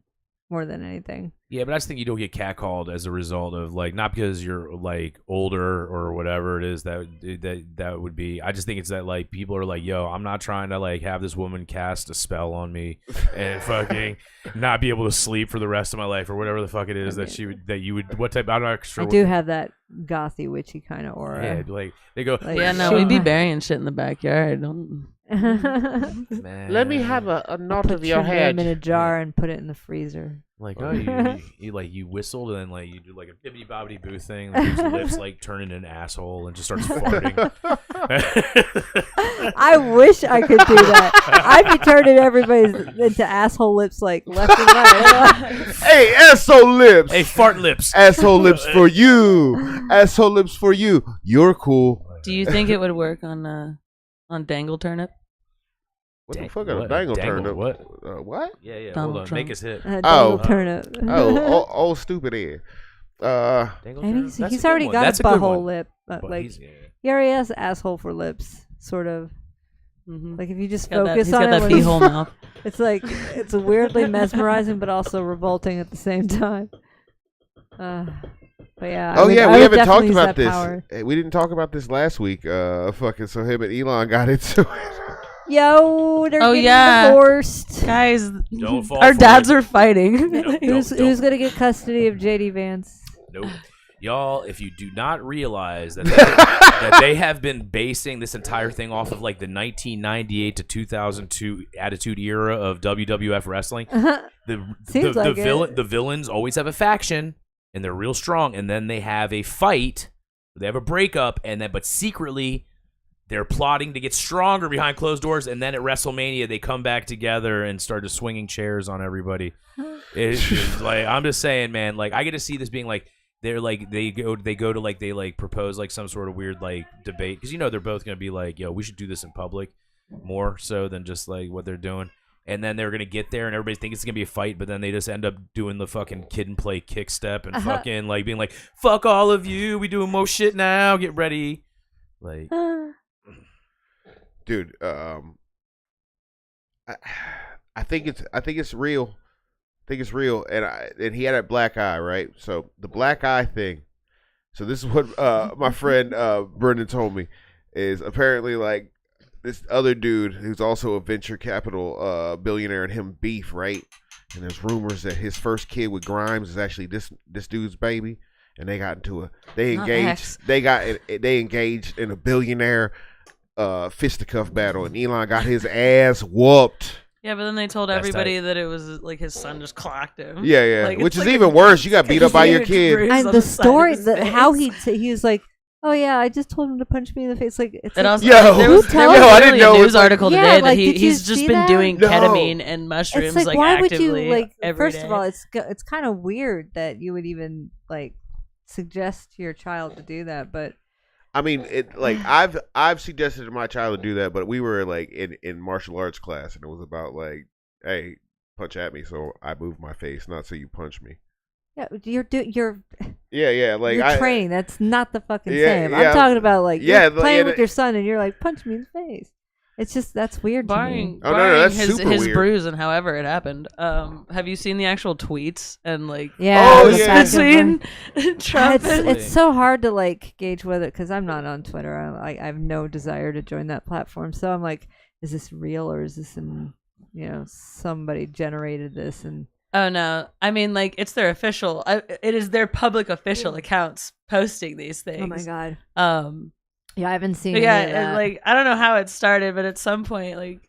more than anything. Yeah, but I just think you don't get catcalled as a result of like not because you're like older or whatever it is that would be. I just think it's that like people are like, yo, I'm not trying to like have this woman cast a spell on me and fucking not be able to sleep for the rest of my life or whatever the fuck it is that you would. What type? I'm not sure. I do have that gothy witchy kind of aura. Yeah, like they go. Like, Yeah, no, she- we'd be burying shit in the backyard. Don't. Man. Let me have a knot Put of your your name head. in a jar and put it in the freezer. Like, oh, you whistled and then like you do like a bibbity bobbity boo thing, like his lips like turn into an asshole and just starts farting. I wish I could do that. I'd be turning everybody's into asshole lips like left and right. Hey, asshole lips. Hey, fart lips. Asshole lips for you. Asshole lips for you. You're cool. Do you think it would work on Dangle Turnip? What the fuck is a dangle turnip? What? What? Yeah. Donald Hold on. Trump. Make us hit. Donald Turnip. Oh, stupid head. Dangle Maybe turnip? That's he's a good already one. got That's a good butthole one. lip. But Like he's- he already has asshole for lips, sort of. Mm-hmm. Like if you just He's got focus on it, that when pee it's- hole mouth. it's like it's weirdly mesmerizing, but also revolting at the same time. But yeah. Oh I yeah, would we haven't definitely talked use about that this. power. Hey, we didn't talk about this last week. Fucking so him and Elon got into it. Yo, they're getting yeah. divorced. Guys, Don't fall our for dads it. are fighting. Who's gonna get custody of JD Vance? Nope. Y'all, if you do not realize that that they have been basing this entire thing off of like the 1998 to 2002 Attitude Era of WWF wrestling, Seems like it. the villains always have a faction and they're real strong, and then they have a fight, they have a breakup, and then but secretly they're plotting to get stronger behind closed doors, and then at WrestleMania they come back together and start just swinging chairs on everybody. It's like, I'm just saying, man. Like I get to see this being like they're like they go to like they like propose like some sort of weird like debate, because they're both gonna be like, yo, we should do this in public more so than just like what they're doing. And then they're gonna get there and everybody thinks it's gonna be a fight, but then they just end up doing the fucking kid and play kick step and fucking like being like, fuck all of you, we doing more shit now, get ready. Like Dude, I think it's real. I think it's real, and he had a black eye, right? So the black eye thing. So this is what my friend Brendan told me is apparently like this other dude who's also a venture capital billionaire and him beef, right? And there's rumors that his first kid with Grimes is actually this dude's baby, and they got into they engaged in a billionaire fisticuff battle, and Elon got his ass whooped. Yeah, but then they told That's everybody tight. that it was like his son just clocked him. Yeah. Like, Which it's is like even worse. You got beat up by your huge kid. bruise And on the side of story, his how face. he was like, oh yeah, I just told him to punch me in the face. Like it's And like, also, Yo, there was, who there tells was you? I didn't literally know a it news was like- article Yeah, today like, that did you he's just see been that? doing No. ketamine and mushrooms it's like why would actively you like? every First day. of all, it's kind of weird that you would even like suggest to your child to do that, but. I mean, I've suggested to my child to do that, but we were like in martial arts class, and it was about like, hey, punch at me, so I move my face, not so you punch me. Yeah, you're Yeah, like you're trained. That's not the fucking Yeah, same. yeah. I'm talking about like Yeah, you're playing yeah, with your son and you're like punch me in the face. It's just that's weird to me. barring, Oh, no, barring that's his super weird. bruise and however it happened. Have you seen the actual tweets and like Yeah, Oh, the yeah. back and between Trump forth. and It's so hard to like gauge whether because I'm not on Twitter. I have no desire to join that platform. So I'm like, is this real or is this somebody generated this and. Oh no! I mean, like it's their official. It is their public official accounts posting these things. Oh my god! Um, Yeah, I haven't seen. but yeah, any of that. and like I don't know how it started, but at some point, like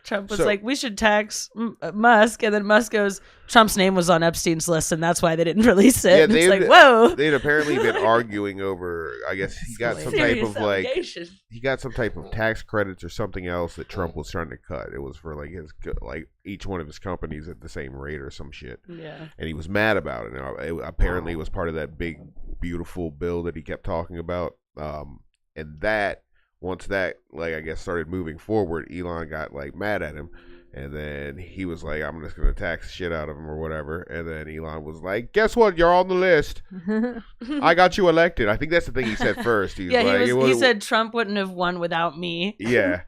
Trump was So- like, "We should tax Musk," and then Musk goes, "Trump's name was on Epstein's list, and that's why they didn't release it." Yeah, and it's they've- like, whoa! they'd apparently been arguing over. I guess he got some type Serious of like allegation. he got some type of tax credits or something else that Trump was trying to cut. It was for like each one of his companies at the same rate or some shit. Yeah. And he was mad about it. Now, apparently, it was part of that big, beautiful bill that he kept talking about. And that once that I guess started moving forward, Elon got like mad at him, and then he was like, "I'm just gonna tax the shit out of him or whatever." And then Elon was like, "Guess what? You're on the list. I got you elected." I think that's the thing he said first. He was Yeah, like, he said Trump wouldn't have won without me. "Yeah."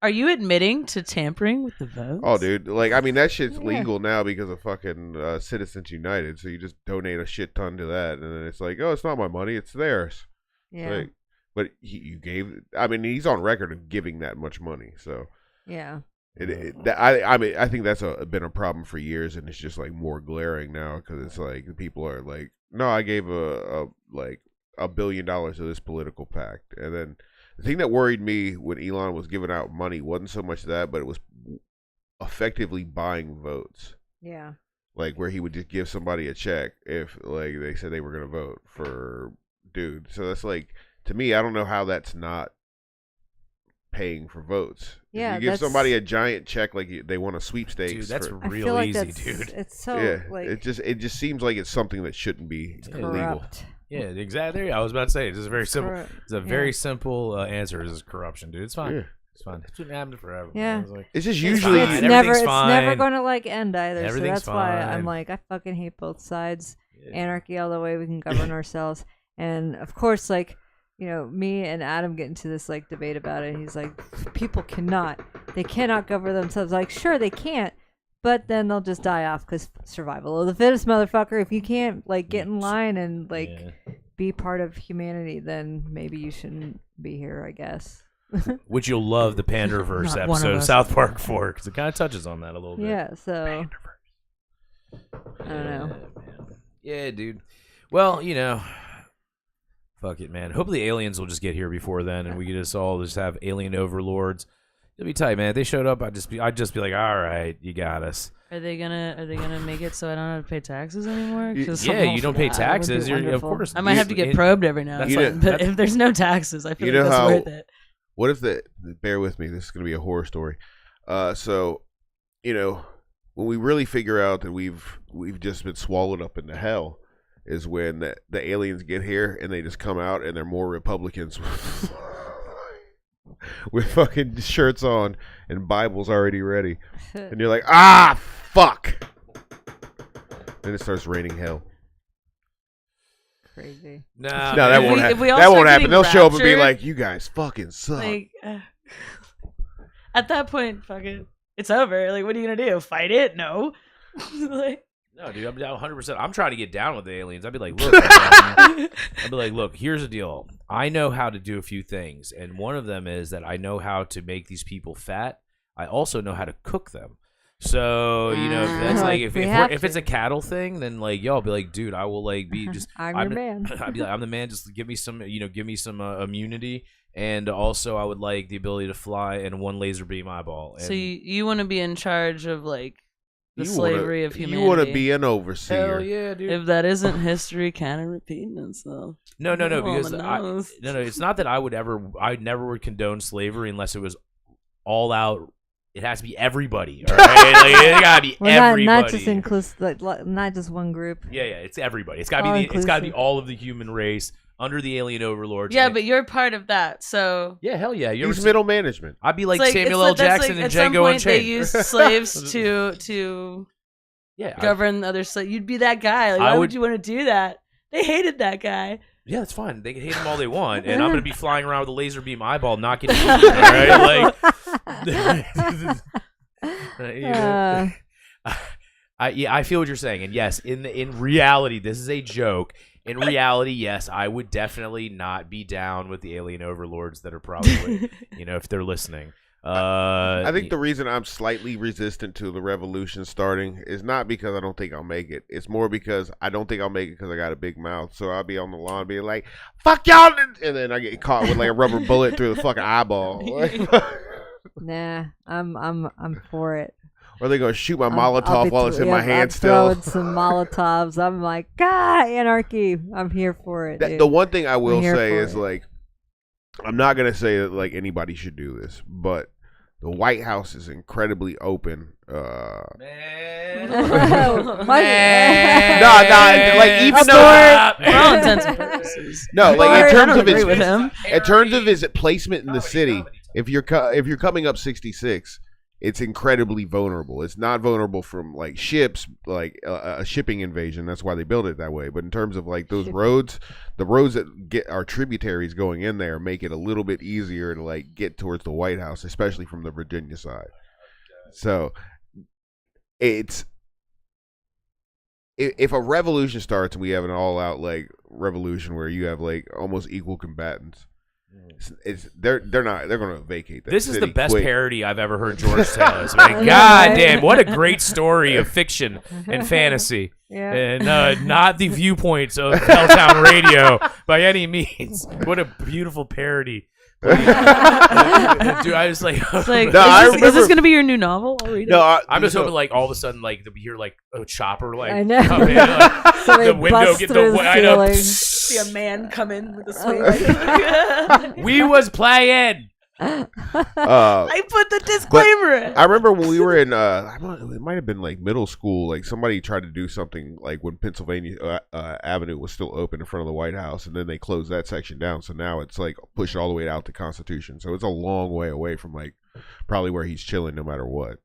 Are you admitting to tampering with the votes? Oh, dude, I mean, that shit's Yeah. legal now because of fucking Citizens United. So you just donate a shit ton to that, and then it's like, "Oh, it's not my money; it's theirs." yeah, Like, but you gave. I mean, he's on record of giving that much money. So yeah. I mean, I think that's been a problem for years, and it's just like more glaring now because it's like people are like, "No, I gave $1 billion to this political pact," and then the thing that worried me when Elon was giving out money wasn't so much that, but it was effectively buying votes. Yeah. like where he would just give somebody a check if like they said they were gonna vote for dude. So that's like, to me, I don't know how that's not paying for votes. Yeah, if you give that's- somebody a giant check like they want a sweepstakes. Dude, that's for, I feel real like easy, that's, dude. It's so yeah. like It just seems like it's something that shouldn't be illegal. corrupt. Yeah, exactly. I was about to say it's a very simple. corrupt. It's a very simple answer. Is corruption, dude. It's fine. Yeah. It's fine. It's been happening forever. Yeah. Man. It's like, It's just It's usually fine. It's Everything's never fine. going to like end either. So Everything's that's why I'm fine. like, I fucking hate both sides. yeah. Anarchy all the way. We can govern ourselves. And of course, like, me and Adam get into this like debate about it. And he's like, people they cannot govern themselves. Like, sure they can't, but then they'll just die off because survival of the fittest, motherfucker. If you can't like get in line and like Yeah. be part of humanity, then maybe you shouldn't be here, I guess. Which you'll love the Panderverse Not one of episode of us. South Park 4 because it kind of touches on that a little bit. Yeah, so I don't know. Man. Yeah, dude. Well, fuck it, man. Hopefully aliens will just get here before then, and we can just all just have alien overlords. It'd be tight, man. If they showed up, I'd just be like, all right, you got us. Are they gonna make it so I don't have to pay taxes anymore? 'Cause Yeah, you don't pay that would be taxes. You're, of wonderful. course. I might have to get probed every now and That's then, like- but that's- if there's no taxes, I feel You like know that's how- worth it. What if bear with me, this is going to be a horror story. So, when we really figure out that we've just been swallowed up into hell is when the aliens get here and they just come out and they're more Republicans with fucking shirts on and Bibles already ready. And you're like, fuck. Then it starts raining hell. Crazy. Nah, No, that man. won't if we happen. all That start won't happen. getting They'll show up and be raptured, like, you guys fucking suck. Like, at that point, fuck it, it's over. Like, what are you gonna do? Fight it? No. Like, No, dude, I'm down 100%. I'm trying to get down with the aliens. I'd be like, look, here's the deal. I know how to do a few things, and one of them is that I know how to make these people fat. I also know how to cook them. So, if that's like, if it's a cattle thing, then like, I'll be like, dude, I will like be just. I'm your man. I'd be like, I'm the man. Just give me some, immunity, and also I would like the ability to fly and one laser beam eyeball. And so you want to be in charge of like the You slavery of humanity? You want to be an overseer. hell yeah, dude. If that isn't history, kind of repeating itself. No, because on the I, nose. no, it's not that I never would condone slavery unless it was all out. It has to be everybody, all right? Like, it gotta be everybody. Not just inclusive, like, not just one group. Yeah, it's everybody. It's gotta All be. It's gotta be inclusive. all of the human race under the alien overlords. Yeah, And- but you're part of that, so. yeah, hell yeah. He's middle management. I'd be like It's Samuel it's L. that's Jackson like, and at some Django point Unchained. they used slaves to Yeah, govern the other slaves. You'd be that guy. Like, I why would- would you want to do that? They hated that guy. yeah, it's fine. They can hate them all they want, and I'm gonna be flying around with a laser beam eyeball, knocking eaten. All right, like. I feel what you're saying, and yes, in reality, this is a joke. In reality, yes, I would definitely not be down with the alien overlords that are probably, if they're listening. I think the reason I'm slightly resistant to the revolution starting is not because I don't think I'll make it. It's more because I don't think I'll make it because I got a big mouth. So I'll be on the lawn being like, "Fuck y'all," and then I get caught with like a rubber bullet through the fucking eyeball. Nah, I'm for it. Or they gonna shoot my I'll Molotov be while it's in my I'm hand still. throwing some Molotovs. I'm like, anarchy. I'm here for it. Dude. The one thing I will I'm here say for is it. like, I'm not gonna say that like anybody should do this, but the White House is incredibly open. Man. What? Like even though For all intents and purposes. no, like I in terms don't of its agree with him. in terms of its placement in the city, if you're coming up 66, it's incredibly vulnerable. It's not vulnerable from like ships, like a shipping invasion. That's why they built it that way. But in terms of like those roads, the roads that get our tributaries going in there make it a little bit easier to like get towards the White House, especially from the Virginia side. So it's if a revolution starts and we have an all-out like revolution where you have like almost equal combatants. They're gonna vacate that. This is the city best quick. parody I've ever heard George tell us. Man, God damn, what a great story of fiction and fantasy. Yeah. And not the viewpoints of Helltown Radio by any means. What a beautiful parody. Dude, I was like, It's like, No, I is this remember- gonna be your new novel? I'll read it. No, I'm just hoping like all of a sudden like we hear like a chopper like I know. come in, like, Somebody the window busts get through the the I know. ceiling. See a man come in with a Oh. swing. We was playing. I put the disclaimer in. I remember when we were in, it might have been like middle school. Like somebody tried to do something like when Pennsylvania Avenue was still open in front of the White House, and then they closed that section down. So now it's like pushed all the way out to Constitution. So it's a long way away from like probably where he's chilling, no matter what.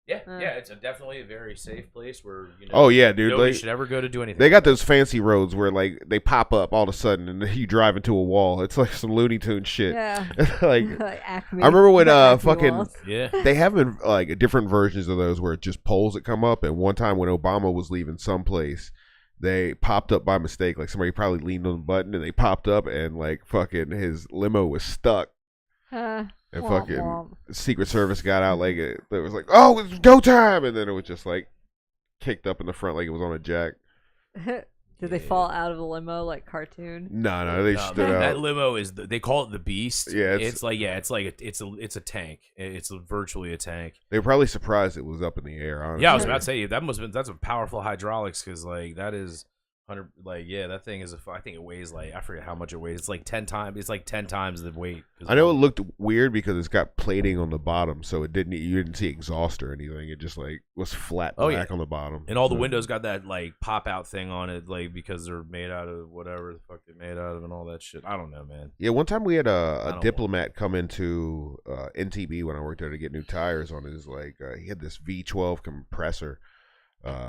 Yeah, it's definitely a very safe place where Oh yeah, dude. nobody Like, should ever go to do anything. they got those fancy roads where like they pop up all of a sudden, and then you drive into a wall. It's like some Looney Tune shit. Yeah. Like Acme. I remember when Acme fucking walls. Yeah. they have been like different versions of those where it's just poles that come up. And one time when Obama was leaving someplace, they popped up by mistake. Like somebody probably leaned on the button and they popped up, and like fucking his limo was stuck. And Womp fucking womp. Secret Service got out like it was like, oh, it's go time, and then it was just like kicked up in the front like it was on a jack. Did they fall out of the limo like cartoon? No, they No, stood man, out. that limo is they call it the Beast. Yeah, it's a tank. It's virtually a tank. They were probably surprised it was up in the air. Honestly. Yeah, I was about to say that's a powerful hydraulics because like that is 100 like yeah that thing is I think it weighs like I forget how much it weighs. It's like 10 times the weight. I know it looked weird because it's got plating on the bottom, so you didn't see exhaust or anything. It just like was flat black on the bottom, and all the So- windows got that like pop out thing on it, like because they're made out of whatever the fuck they're made out of and all that shit. I don't know, man. Yeah, one time we had I a don't diplomat come into NTB when I worked there to get new tires on his like he had this V12 compressor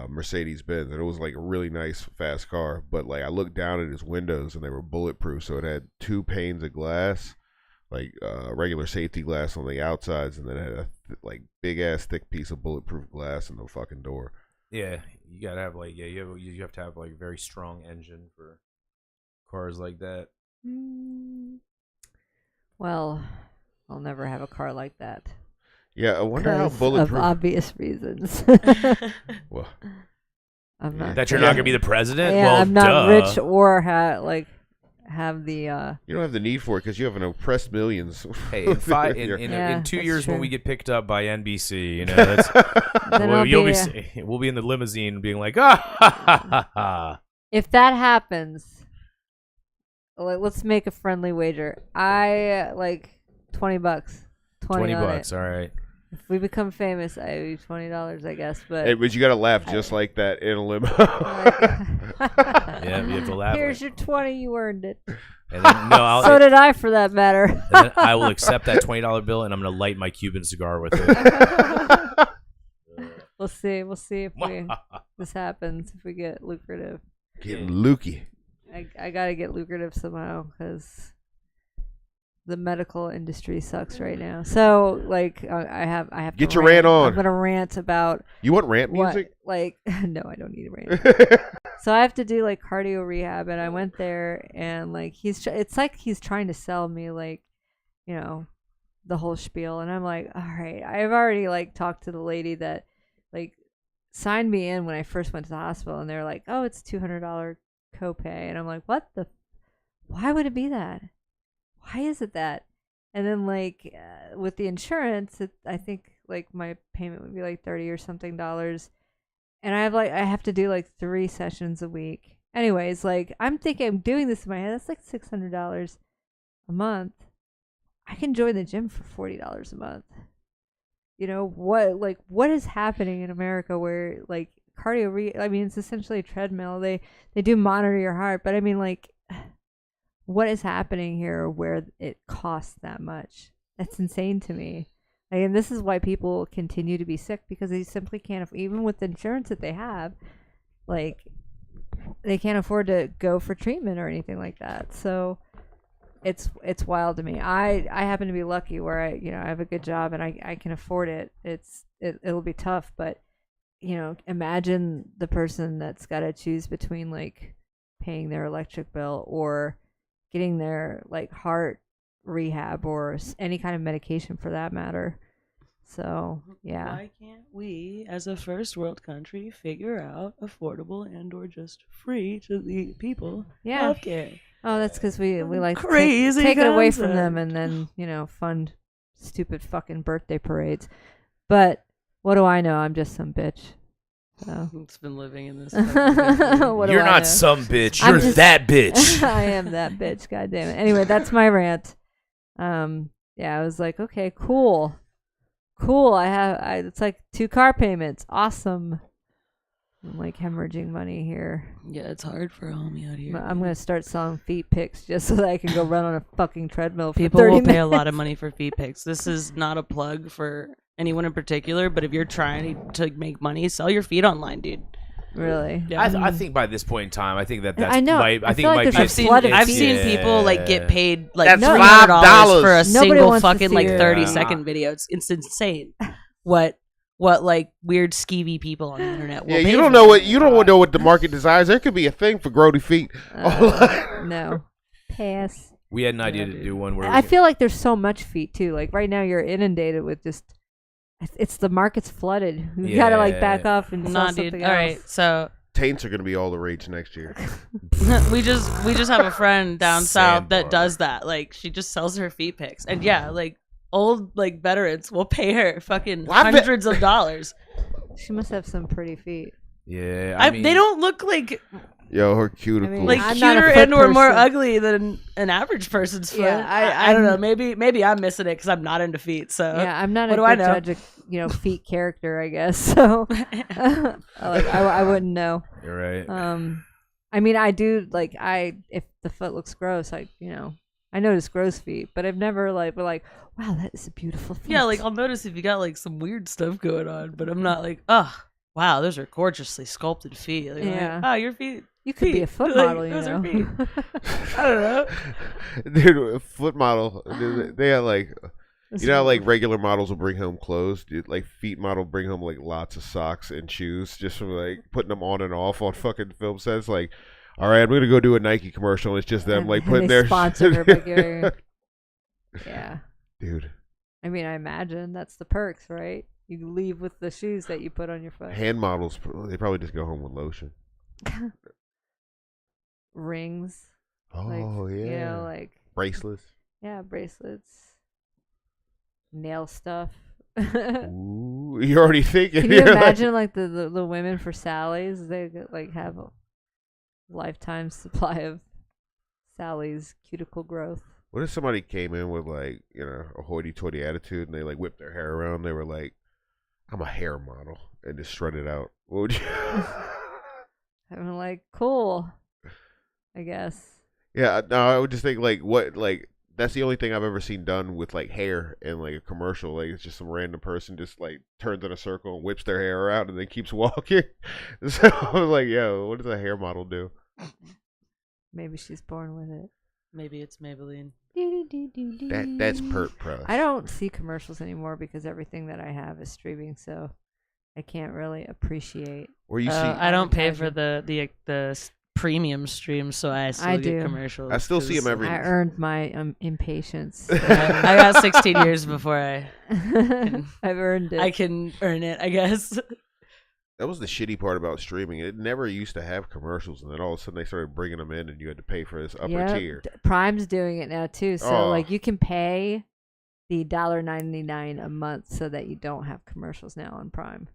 Mercedes Benz, and it was like a really nice fast car, but like I looked down at his windows and they were bulletproof, so it had 2 panes of glass, like regular safety glass on the outsides, and then it had a like big ass thick piece of bulletproof glass in the fucking door. Yeah, you gotta have like you have to have like a very strong engine for cars like that. Well, I'll never have a car like that. Yeah, I wonder how 'Cause bulletproof. of obvious reasons. Well, I'm not. That you're not gonna be the president. Yeah, well, I'm not duh. rich or have the. you don't have the need for it because you have an oppressed millions. Hey, in Yeah, 2 that's years when true. we get picked up by NBC, that's Then I'll we'll be in the limousine being like, ah, ha, ha, ha, ha. If that happens, let's make a friendly wager. I like $20. 20 on bucks, it. all right. If we become famous, I owe you $20, I guess. But Hey, but you gotta laugh just like that in a limo. Yeah, you have to laugh. Here's your 20. You earned it. And then, no, So did I, for that matter. and then I will accept that $20 bill, and I'm gonna light my Cuban cigar with it. We'll see. We'll see if this happens. If we get lucrative, Getting lukey. I gotta get lucrative somehow because the medical industry sucks right now. So like I have Get to your rant on. I'm gonna rant about You want rant what music? like no, I don't need a rant. So I have to do like cardio rehab, and I went there, and like it's like he's trying to sell me like, you know, the whole spiel, and I'm like, all right, I've already like talked to the lady that like signed me in when I first went to the hospital, and they're like, oh, it's $200 copay, and I'm like, what the? Why would it be that? Why is it that? And then like with the insurance, I think like my payment would be like $30 or something, and I have to do like 3 sessions a week. Anyways, like I'm thinking I'm doing this in my head. That's like $600 a month. I can join the gym for $40 a month. You know what is happening in America where like I mean, it's essentially a treadmill. They do monitor your heart, but I mean like, what is happening here where it costs that much? That's insane to me. And this is why people continue to be sick, because they simply can't, even with the insurance that they have, like they can't afford to go for treatment or anything like that. So it's wild to me. I happen to be lucky where I have a good job and I can afford it. It'll be tough, but imagine the person that's got to choose between like paying their electric bill or getting their like heart rehab or any kind of medication for that matter. So yeah, Why can't we, as a first world country, figure out affordable and or just free to the people Yeah. healthcare? Oh, that's because we like to Crazy take it away from concept. them and then fund stupid fucking birthday parades. But what do I know? I'm just some bitch. So. It's been living in this. What do You're I not know? some bitch. I'm You're just- that bitch. I am that bitch. God damn it. Anyway, that's my rant. Yeah, I was like, okay, cool. It's like 2 car payments. Awesome. I'm like hemorrhaging money here. Yeah, it's hard for a homie out here. I'm gonna start selling feet pics just so that I can go run on a fucking treadmill for People 30 will pay minutes. a lot of money for feet pics. This is not a plug for anyone in particular, but if you're trying to make money, sell your feet online, dude. Really? Yeah. I think by this point in time, I think that's. I know. I I think feel it like might there's be. a I've seen flood of I've feet. seen people like get paid like That's $300 for a $5. Nobody single wants to fucking see like your- 30-second video. It's insane. What like weird skeevy people on the internet will Yeah, pay you don't for know it. what know what the market desires. There could be a thing for grody feet. No. Pass. We had an idea Yeah, to dude. do one where I feel like there's so much feet too. Like right now, you're inundated with just. It's the market's flooded. You gotta like back Yeah. off and sell Nah, something dude. else. All right, so Taints are gonna be all the rage next year. we just have a friend down south that Sandbar. does that. Like she just sells her feet pics, and yeah, like old like veterans will pay her fucking Well, I bet- hundreds of dollars. She must have some pretty feet. yeah, I I mean, they don't look like Yo, her cuticles. like I'm not a cuter foot and or more person. ugly than an average person's foot. Yeah, I don't know. I'm- Maybe I'm missing it because I'm not into feet. So Yeah, I'm not what a do I good know? judge of feet character, I guess. So I wouldn't know. You're right. I mean, I do like if the foot looks gross, I notice gross feet, but I've never been like, wow, that is a beautiful foot. yeah, like I'll notice if you got like some weird stuff going on, but I'm not like, oh wow, those are gorgeously sculpted feet. Like, Yeah. oh, your feet. you could be a feet. foot Like, model, you those are know. feet. I don't know. Dude, a foot model. They got like, you know, how, like regular models will bring home clothes. Dude, like feet model bring home like lots of socks and shoes just from like putting them on and off on fucking film sets. Like, all right, I'm gonna go do a Nike commercial. And it's just them And- like and putting they their sponsor her by giving her- Yeah. Dude, I mean, I imagine that's the perks, right? You leave with the shoes that you put on your foot. hand models. They probably just go home with lotion. Rings. Oh like, yeah, You know, like, bracelets. yeah, bracelets. Nail stuff. Ooh, you're already thinking. Can you You're like- imagine like the women for Sally's? They like have a lifetime supply of Sally's cuticle growth. What if somebody came in with like, a hoity-toity attitude and they like whipped their hair around? They were like, "I'm a hair model," and just strutted out. What would you? I'm like, cool. I guess. Yeah, no, I would just think like, what, like that's the only thing I've ever seen done with like hair in like a commercial. Like it's just some random person just like turns in a circle and whips their hair out and then keeps walking. So I was like, yo, what does a hair model do? Maybe she's born with it. Maybe it's Maybelline. That's Pert Press. I don't see commercials anymore because everything that I have is streaming, so I can't really appreciate. Where you see, I don't pay for advertising. the premium stream, so I still I get do. commercials. I still see 'em 'cause every- I earned my impatience. I got 16 years before I've earned it. I can earn it, I guess. that was the shitty part about streaming. It never used to have commercials, and then all of a sudden they started bringing them in, and you had to pay for this upper Yeah, tier. Prime's doing it now too. So Oh. like you can pay the $1.99 a month so that you don't have commercials now on Prime.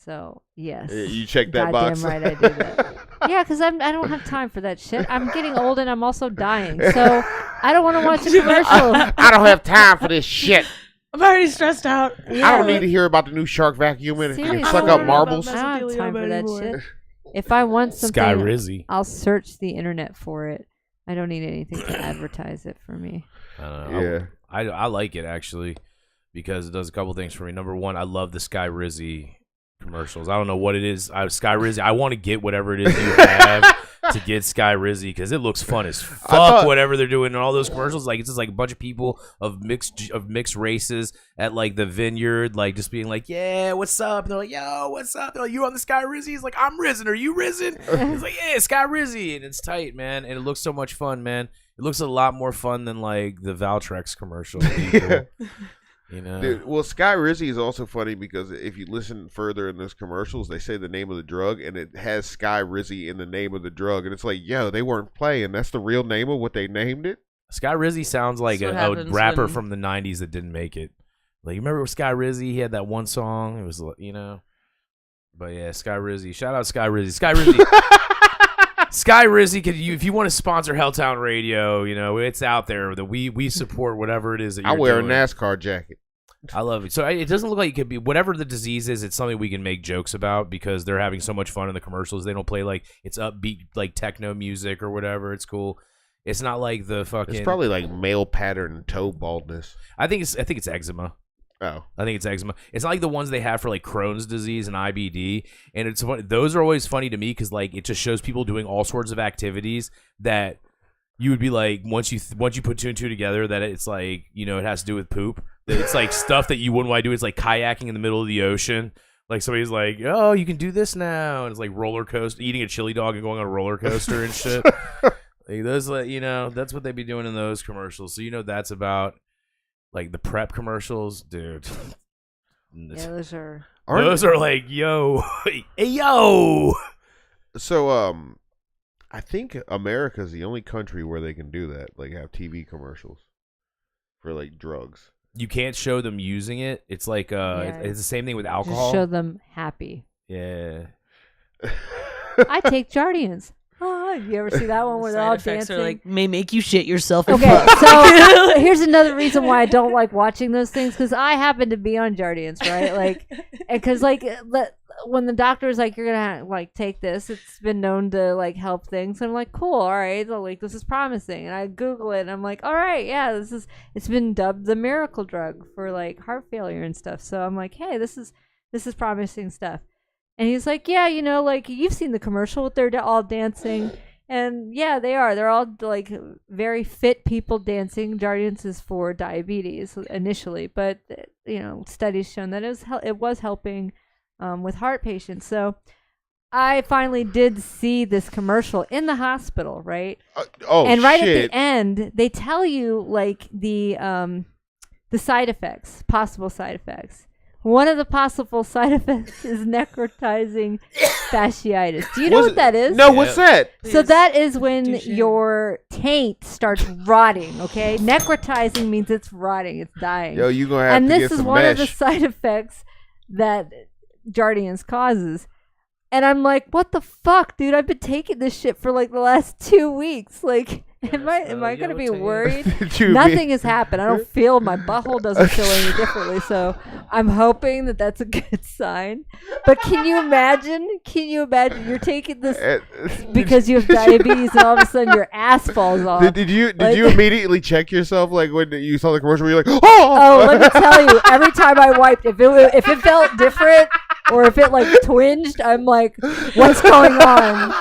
So yes, You check that Goddamn box. right I do that. Yeah, because I don't have time for that shit. I'm getting old and I'm also dying, so I don't want to watch a commercial. I don't have time for this shit. I'm already stressed out. Yeah, I don't need like, to hear about the new shark vacuum and Seriously. suck I up don't marbles. I don't have time for that anymore. shit. If I want something, Sky Rizzy. I'll search the internet for it. I don't need anything to advertise it for me. I don't know. Yeah. I like it actually because it does a couple things for me. Number one, I love the Sky Rizzy commercials. I don't know what it is. Sky Rizzy. I want to get whatever it is you have to get Sky Rizzy because it looks fun as fuck. thought- Whatever they're doing in all those commercials, like it's just like a bunch of people of mixed races at like the vineyard, like just being like, "Yeah, what's up?" And they're like, "Yo, what's up?" They're like, "You on the Sky Rizzy?" He's like, "I'm risen. Are you risen?" He's like, "Yeah, Sky Rizzy," and it's tight, man, and it looks so much fun, man. It looks a lot more fun than like the Valtrex commercial. People. You know, Dude, well, Sky Rizzy is also funny because if you listen further in those commercials, they say the name of the drug, and it has Sky Rizzy in the name of the drug, and it's like, yo, they weren't playing. That's the real name of what they named it. Sky Rizzy sounds like That's what a happens rapper when- from the '90s that didn't make it. Like, you remember Sky Rizzy? He had that one song. It was, you know. But yeah, Sky Rizzy. Shout out Sky Rizzy. Sky Rizzy. Sky Rizzy, if you want to sponsor Helltown Radio, you know, it's out there. That we support whatever it is that you're I wear doing. a NASCAR jacket. I love it. So it doesn't look like it could be whatever the disease is. It's something we can make jokes about because they're having so much fun in the commercials. They don't play like it's upbeat like techno music or whatever. It's cool. It's not like the fucking. It's probably like male pattern toe baldness. I think it's eczema. Oh, I think it's eczema. It's not like the ones they have for like Crohn's disease and IBD, and it's those are always funny to me because like it just shows people doing all sorts of activities that you would be like once you put two and two together that it's like, you know, it has to do with poop. That it's like stuff that you wouldn't want to do. It's like kayaking in the middle of the ocean. Like somebody's like, oh, you can do this now, and it's like roller coaster, eating a chili dog and going on a roller coaster and shit. Like those, like, you know, that's what they be doing in those commercials. So you know that's about. Like the prep commercials, dude. Yeah, those are. Those are like, yo, hey, yo. So, I think America's the only country where they can do that, like have TV commercials for like drugs. You can't show them using it. It's like, it's the same thing with alcohol. Just show them happy. Yeah. I take Jardians. Oh, you ever see that one where they're Side all effects dancing? are like may make you shit yourself. And Okay, fuck. so here's another reason why I don't like watching those things because I happen to be on Jardians, right? Like, because like when the doctor is like, you're gonna like take this, it's been known to like help things. I'm like, cool, all right, so, like this is promising, and I Google it, and I'm like, all right, yeah, it's been dubbed the miracle drug for like heart failure and stuff. So I'm like, hey, this is promising stuff. And he's like, yeah, you know, like you've seen the commercial with they're all dancing. And yeah, they are. They're all like very fit people dancing. Jardians is for diabetes initially, but you know, studies shown that it was helping with heart patients. So I finally did see this commercial in the hospital, right? And right shit. at the end, they tell you like the side effects, possible side effects. One of the possible side effects is necrotizing fasciitis. Do you know what that is? No, what's that? So that is when your taint starts rotting, okay? Necrotizing means it's rotting, it's dying. Yo, you gonna have and to this get is some one mesh. of the side effects that Jardians causes. And I'm like, what the fuck, dude? I've been taking this shit for like the last 2 weeks. Like, am I gonna be worried? Nothing has happened. I don't feel my butthole doesn't feel any differently. So I'm hoping that that's a good sign. But can you imagine? You're taking this because you have diabetes, and all of a sudden your ass falls off. Did you Like- immediately check yourself like when you saw the commercial? Where you're like, Oh, let me tell you, every time I wiped, if it felt different or if it like twinged, I'm like, what's going on?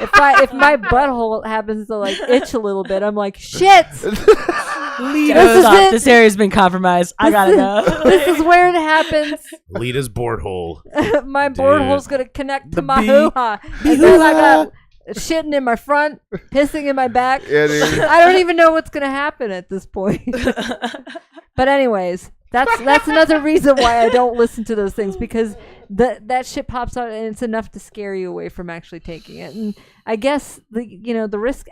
If my butthole happens to like itch a little bit, I'm like, shit. This area's been compromised. I gotta go. This is where it happens. Lita's board hole. My board Dude. hole's gonna connect to The my bee- hoo-ha. And then I got shitting in my front, pissing in my back. Yeah, dude. I don't even know what's gonna happen at this point. But anyways, that's another reason why I don't listen to those things, because that shit pops out and it's enough to scare you away from actually taking it. And I guess the risk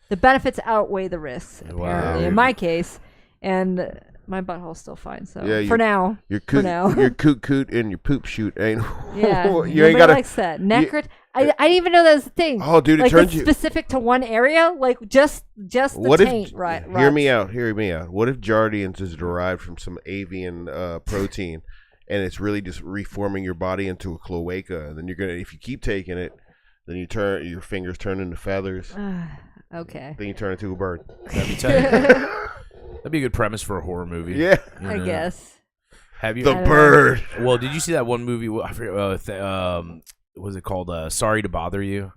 the benefits outweigh the risks apparently in my case, and my butthole's still fine. So Yeah, for now, Your for now. your coot and your poop shoot ain't. yeah, you nobody ain't gotta. likes that. I didn't even know that was a thing. Oh, dude, it like turns it's you. specific to one area, like just the What taint, if? right? Hear me out. Hear me out. What if Jardians is derived from some avian protein, and it's really just reforming your body into a cloaca, and then you're gonna, if you keep taking it, then your fingers turn into feathers. Okay. Then you turn into a bird. That'd be tight. That'd be a good premise for a horror movie. Yeah. You I know? guess. Have you? The I don't know. bird. Well, did you see that one movie? I forget. What was it called? Sorry to Bother You.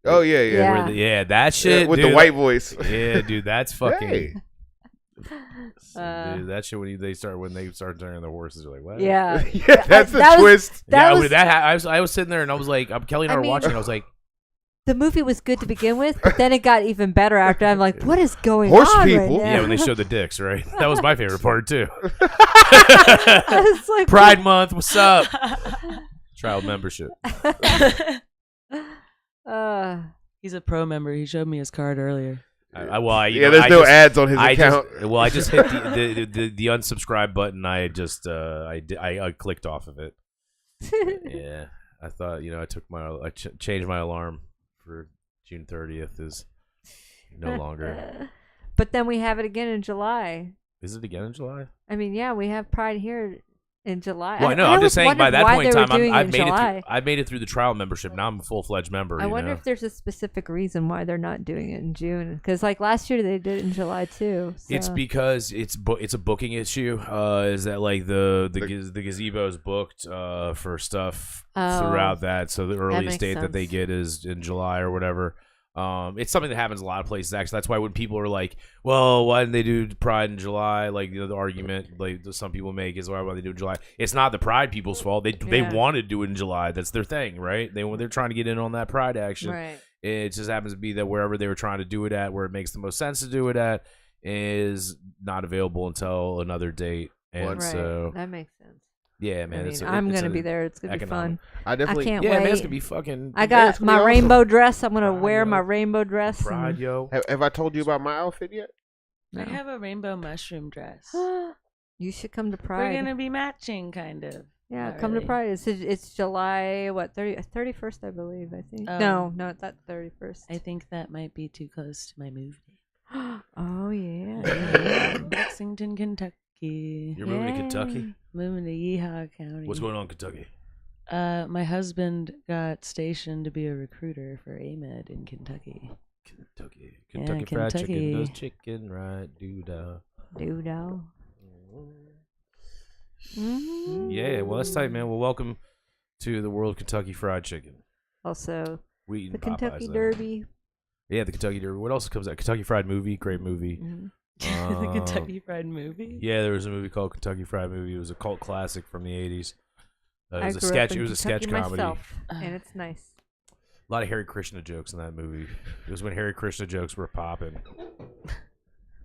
Oh yeah, yeah. Yeah. Yeah, that shit. With dude, the white voice. Yeah, dude, that's fucking. Hey. Dude, that shit when they start turning the horses, you're like, what? Yeah. Yeah, that's the that was- twist. That yeah, was I was sitting there and I was like, Kelly and I were mean- watching. I was like, the movie was good to begin with, but then it got even better after. I'm like, what is going Horse on people. right now? Yeah, when they showed the dicks, right? That was my favorite part too. I was like, Pride Month, what's up? Child membership. He's a pro member. He showed me his card earlier. There's no ads on his account. I just hit the unsubscribe button. I just I clicked off of it. Yeah, I thought I changed my alarm for June 30th is no longer. But then we have it again in July. Is it again in July? I mean, yeah, we have Pride here in July. Well, no, I I'm just saying by that point in time, July. I've made it through the trial membership. Now I'm a full-fledged member. I wonder if there's a specific reason why they're not doing it in June. Because like last year they did it in July too. So. It's because it's a booking issue. Is that like the gazebo is booked for stuff throughout that? So the earliest date that they get is in July or whatever. It's something that happens in a lot of places actually. That's why when people are like, well, why didn't they do Pride in July? Like the argument like some people make is why they do it in July. It's not the Pride people's fault. They want to do it in July. That's their thing, right? They're trying to get in on that Pride action. Right. It just happens to be that wherever they were trying to do it at, where it makes the most sense to do it at, is not available until another date. And so that makes sense. Yeah, man. I'm gonna be there. It's gonna be fun. I definitely can't wait. wait. Man, it's gonna be fucking. I got my rainbow dress. I'm gonna wear my rainbow dress. Pride, yo. Have I told you about my outfit yet? No. I have a rainbow mushroom dress. You should come to Pride. We're gonna be matching, kind of. Yeah, Not come really. to Pride. It's July 31st, I believe. I think. No, it's not 31st. I think that might be too close to my move day. Oh yeah. Lexington, Kentucky. You're moving to Kentucky? Moving to Yeehaw County. What's going on in Kentucky? My husband got stationed to be a recruiter for AMED in Kentucky. Kentucky Fried Chicken does chicken right, doo-dah. Doo-dah. Yeah, well, that's tight, man. Well, welcome to the world of Kentucky Fried Chicken. Also, We eating the Popeyes, Kentucky though. Derby. Yeah, the Kentucky Derby. What else comes out? Kentucky Fried Movie, great movie. Mm-hmm. The Kentucky Fried Movie? Yeah, there was a movie called Kentucky Fried Movie. It was a cult classic from the 80s. It was I a grew sketch. up in It was a sketch Kentucky comedy. myself, and it's nice. A lot of Hare Krishna jokes in that movie. It was when Hare Krishna jokes were popping.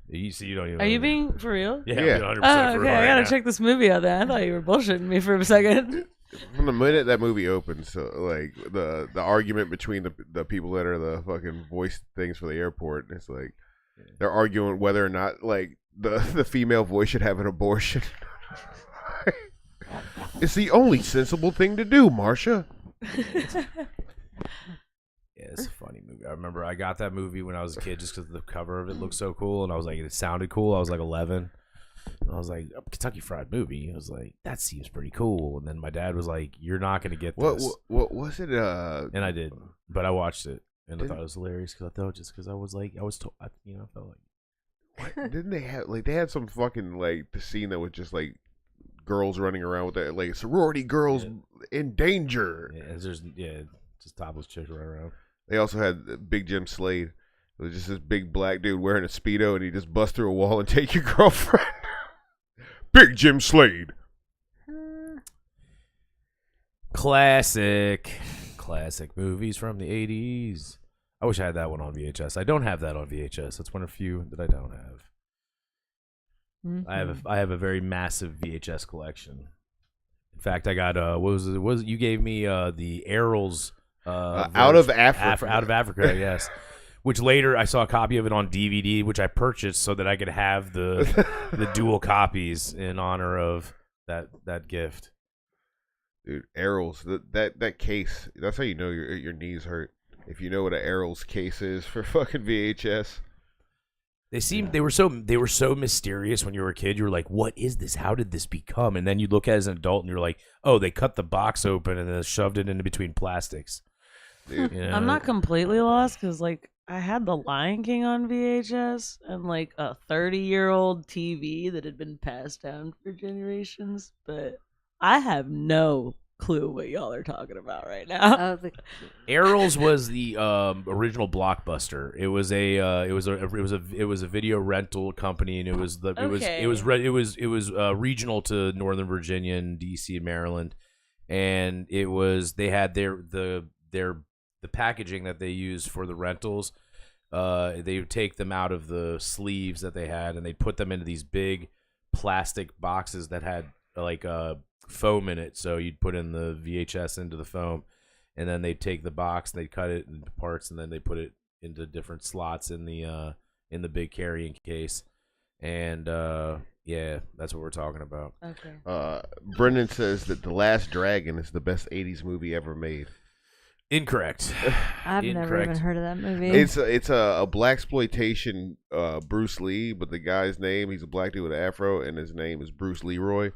You see, you don't even. Are you know. being for real? Yeah, Yeah. I'm being 100% Oh, for okay. real I right gotta now. check this movie out then. I thought you were bullshitting me for a second. From the minute that movie opens, so like the argument between the people that are the fucking voice things for the airport, it's like they're arguing whether or not like the female voice should have an abortion. It's the only sensible thing to do, Marsha. Yeah, it's a funny movie. I remember I got that movie when I was a kid just because the cover of it looked so cool, and I was like, it sounded cool. I was like 11. And I was like, Kentucky Fried Movie. I was like, that seems pretty cool. And then my dad was like, you're not going to get this. What was it? And I did, but I watched it, and I thought it was hilarious because I thought just because I was told, I felt like. What, didn't they have they had some fucking like the scene that was just like girls running around with that like sorority girls in danger. Yeah, just topless chicks running around. They also had Big Jim Slade. It was just this big black dude wearing a Speedo, and he just bust through a wall and take your girlfriend. Big Jim Slade. Classic movies from the 80s. I wish I had that one on VHS. I don't have that on VHS. That's one of the few that I don't have. Mm-hmm. I have a very massive VHS collection. In fact, I got what was it? You gave me the Errol's Out of Africa. Out of Africa, yes. Which later I saw a copy of it on DVD, which I purchased so that I could have the dual copies in honor of that gift. Dude, Errol's that case. That's how you know your knees hurt. If you know what an Errol's case is for fucking VHS. They were so mysterious when you were a kid. You were like, what is this? How did this become? And then you look at it as an adult and you're like, oh, they cut the box open and then shoved it into between plastics. Dude. You know? I'm not completely lost because, like, I had The Lion King on VHS and, like, a 30-year-old TV that had been passed down for generations, but I have no clue what y'all are talking about right now. Errol's was the original Blockbuster. It was a video rental company, and it was regional to Northern Virginia and DC and Maryland, and they had their the packaging that they use for the rentals, they would take them out of the sleeves that they had, and they'd put them into these big plastic boxes that had like foam in it. So you'd put in the VHS into the foam, and then they'd take the box and they'd cut it into parts, and then they put it into different slots in the big carrying case. And yeah, that's what we're talking about. Okay. Brendan says that The Last Dragon is the best 80s movie ever made. Incorrect. I've never even heard of that movie. It's a blaxploitation Bruce Lee, but the guy's name, he's a black dude with an afro, and his name is Bruce Leroy.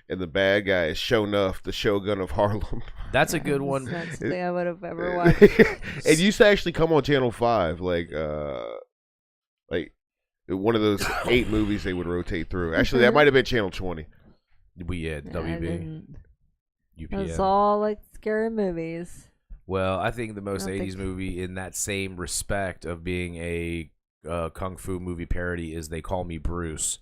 And the bad guy is Sho'nuff, the Shogun of Harlem. That's a good one. That's the thing I would have ever watched. It used to actually come on Channel 5, like one of those 8 movies they would rotate through. Actually, that might have been Channel 20. We had WB. UPN. It's all like scary movies. Well, I think the most 80s movie in that same respect of being a kung fu movie parody is They Call Me Bruce,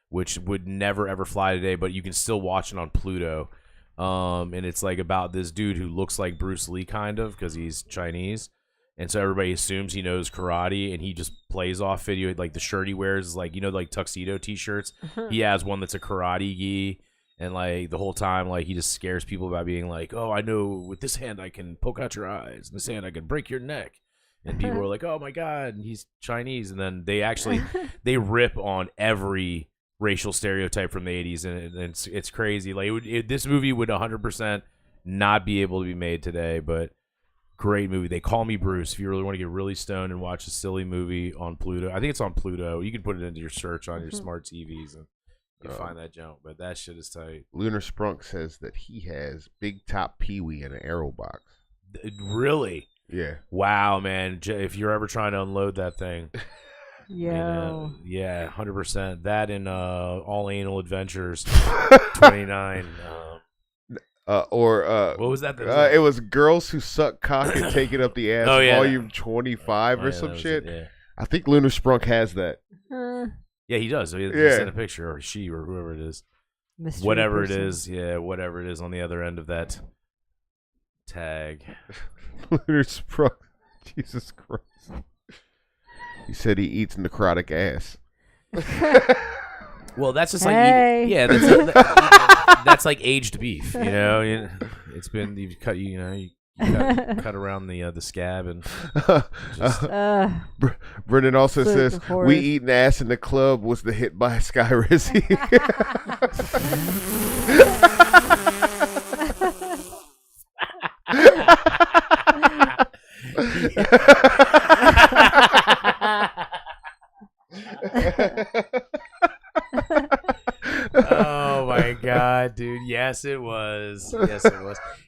which would never ever fly today, but you can still watch it on Pluto. And it's like about this dude who looks like Bruce Lee kind of because he's Chinese. And so everybody assumes he knows karate, and he just plays off video. Like the shirt he wears is like, like tuxedo t-shirts. He has one that's a karate gi. And like the whole time, like he just scares people by being like, "Oh, I know with this hand I can poke out your eyes, and this hand I can break your neck." And people are like, "Oh my god, he's Chinese." And then they actually they rip on every racial stereotype from the 80s, and it's crazy. Like this movie would 100% not be able to be made today, but great movie. They Call Me Bruce. If you really want to get really stoned and watch a silly movie on Pluto, I think it's on Pluto. You can put it into your search on your smart TVs and you find that junk, but that shit is tight. Lunar Sprunk says that he has Big Top Pee-wee in an Aero box. Really? Yeah. Wow, man. If you're ever trying to unload that thing. Yeah. Yeah, 100%. That and All Anal Adventures 29. What was that? It was Girls Who Suck Cock and Take It Up the Ass, volume 25 or some shit. Yeah. I think Lunar Sprunk has that. Yeah, he does. So he sent a picture, or she, or whoever it is. Whatever it is. Yeah, whatever it is on the other end of that tag. Lunar Sprunk. Jesus Christ. He said he eats necrotic ass. Well, that's just Hey. like that's like aged beef, It's been you've cut you cut around the scab and Brendan also says horse. We Eating Ass in the Club was the hit by Sky Rizzy. Oh my god, dude. Yes, it was.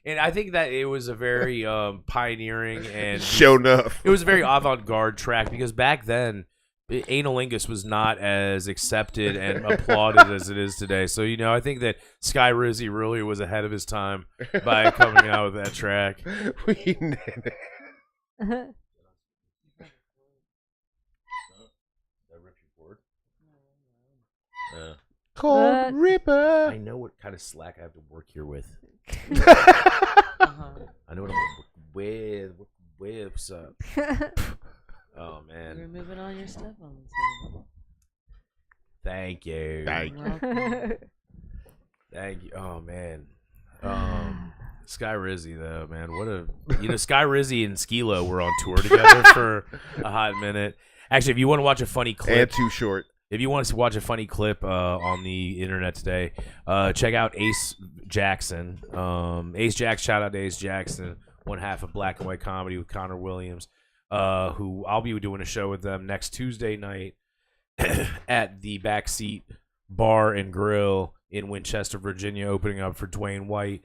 And I think that it was a very pioneering and Sho'nuff. It was a very avant-garde track because back then Analingus was not as accepted and applauded as it is today. So, I think that Sky Rizzy really was ahead of his time by coming out with that track. Cold Ripper. I know what kind of slack I have to work here with. I know what I'm with. What's up? Oh, man. You're moving all your stuff on. Thank you. Thank you. Oh, man. Sky Rizzy, though, man. Sky Rizzy and Skilo were on tour together for a hot minute. Actually, if you want to watch a funny clip. And Too Short. If you want to watch a funny clip on the internet today, check out Ace Jackson. Shout out to Ace Jackson, one half of Black and White Comedy with Connor Williams, who I'll be doing a show with them next Tuesday night at the Backseat Bar and Grill in Winchester, Virginia, opening up for Dwayne White.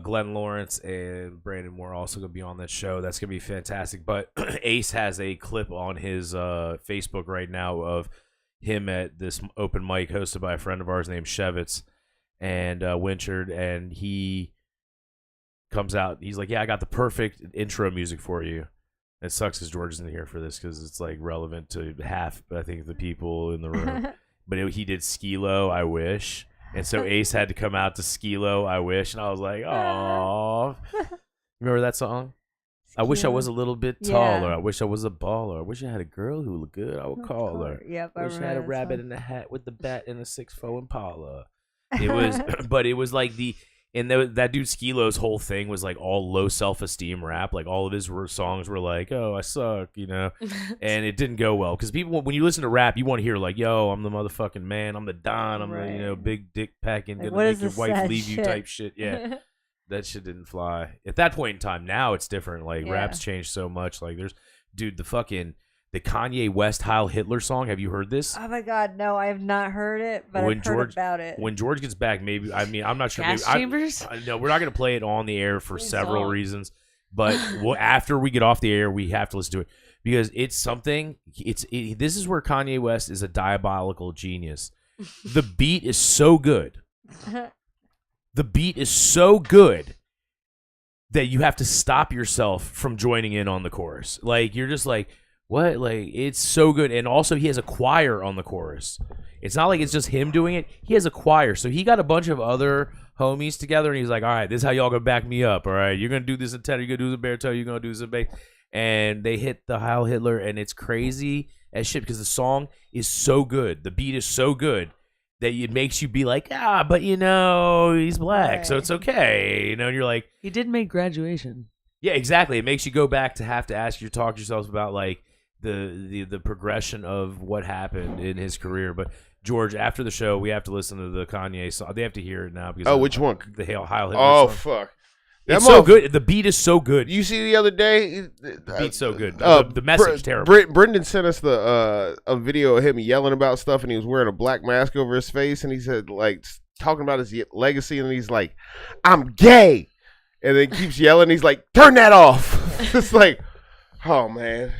Glenn Lawrence and Brandon Moore also going to be on that show. That's going to be fantastic. But Ace has a clip on his Facebook right now of him at this open mic hosted by a friend of ours named Shevitz and Winchard, and he comes out. He's like, "Yeah, I got the perfect intro music for you." It sucks because George isn't here for this because it's like relevant to half, I think, the people in the room. But he did Skilo, I Wish, and so Ace had to come out to Skilo, I Wish, and I was like, "Oh, remember that song?" I wish I was a Tequila. little bit Yeah. taller. I wish I was a baller. I wish I had a girl who looked good. I would call her. Yep, I Wish I had a remember that rabbit song. in a hat with the bat and a 6'4" Impala. It was, but it was like that dude Skilo's whole thing was like all low self-esteem rap. Like all of his songs were like, "Oh, I suck," and it didn't go well because people, when you listen to rap, you want to hear like, "Yo, I'm the motherfucking man. I'm the Don. I'm the Right. big dick packing, Like, gonna what make is your this wife sad leave you" shit? type shit. Yeah, that shit didn't fly at that point in time. Now it's different. Like Yeah. rap's changed so much. Like dude, the Kanye West Heil Hitler song. Have you heard this? Oh my God, no, I have not heard it, but When I've heard George- about it. When George gets back, maybe. I mean, I'm not sure. Gas maybe, chambers? No, we're not going to play it on the air for Please several don't. reasons. But after we get off the air, we have to listen to it because it's something. This is where Kanye West is a diabolical genius. The beat is so good. The beat is so good that you have to stop yourself from joining in on the chorus. Like you're just like, what? Like it's so good. And also he has a choir on the chorus. It's not like it's just him doing it. He has a choir. So he got a bunch of other homies together and he's like, all right, this is how y'all gonna back me up. All right, you're gonna do this in tenor, you're gonna do the baritone, you're gonna do this in bass. And they hit the Heil Hitler and it's crazy as shit because the song is so good. The beat is so good that it makes you be like, but he's black, so Right. it's okay. And you're like, He did make Graduation. yeah, exactly. It makes you go back to have to talk to yourselves about like the progression of what happened in his career. But George, after the show, we have to listen to the Kanye song. They have to hear it now because Which one? The Heil Hitler Oh song. fuck! It's so good. The beat is so good. You see the other day, The beat's so good. The message terrible. Brendan sent us a video of him yelling about stuff, and he was wearing a black mask over his face, and he said like talking about his legacy, and he's like, "I'm gay," and then keeps yelling. He's like, "Turn that off!" It's like, oh man,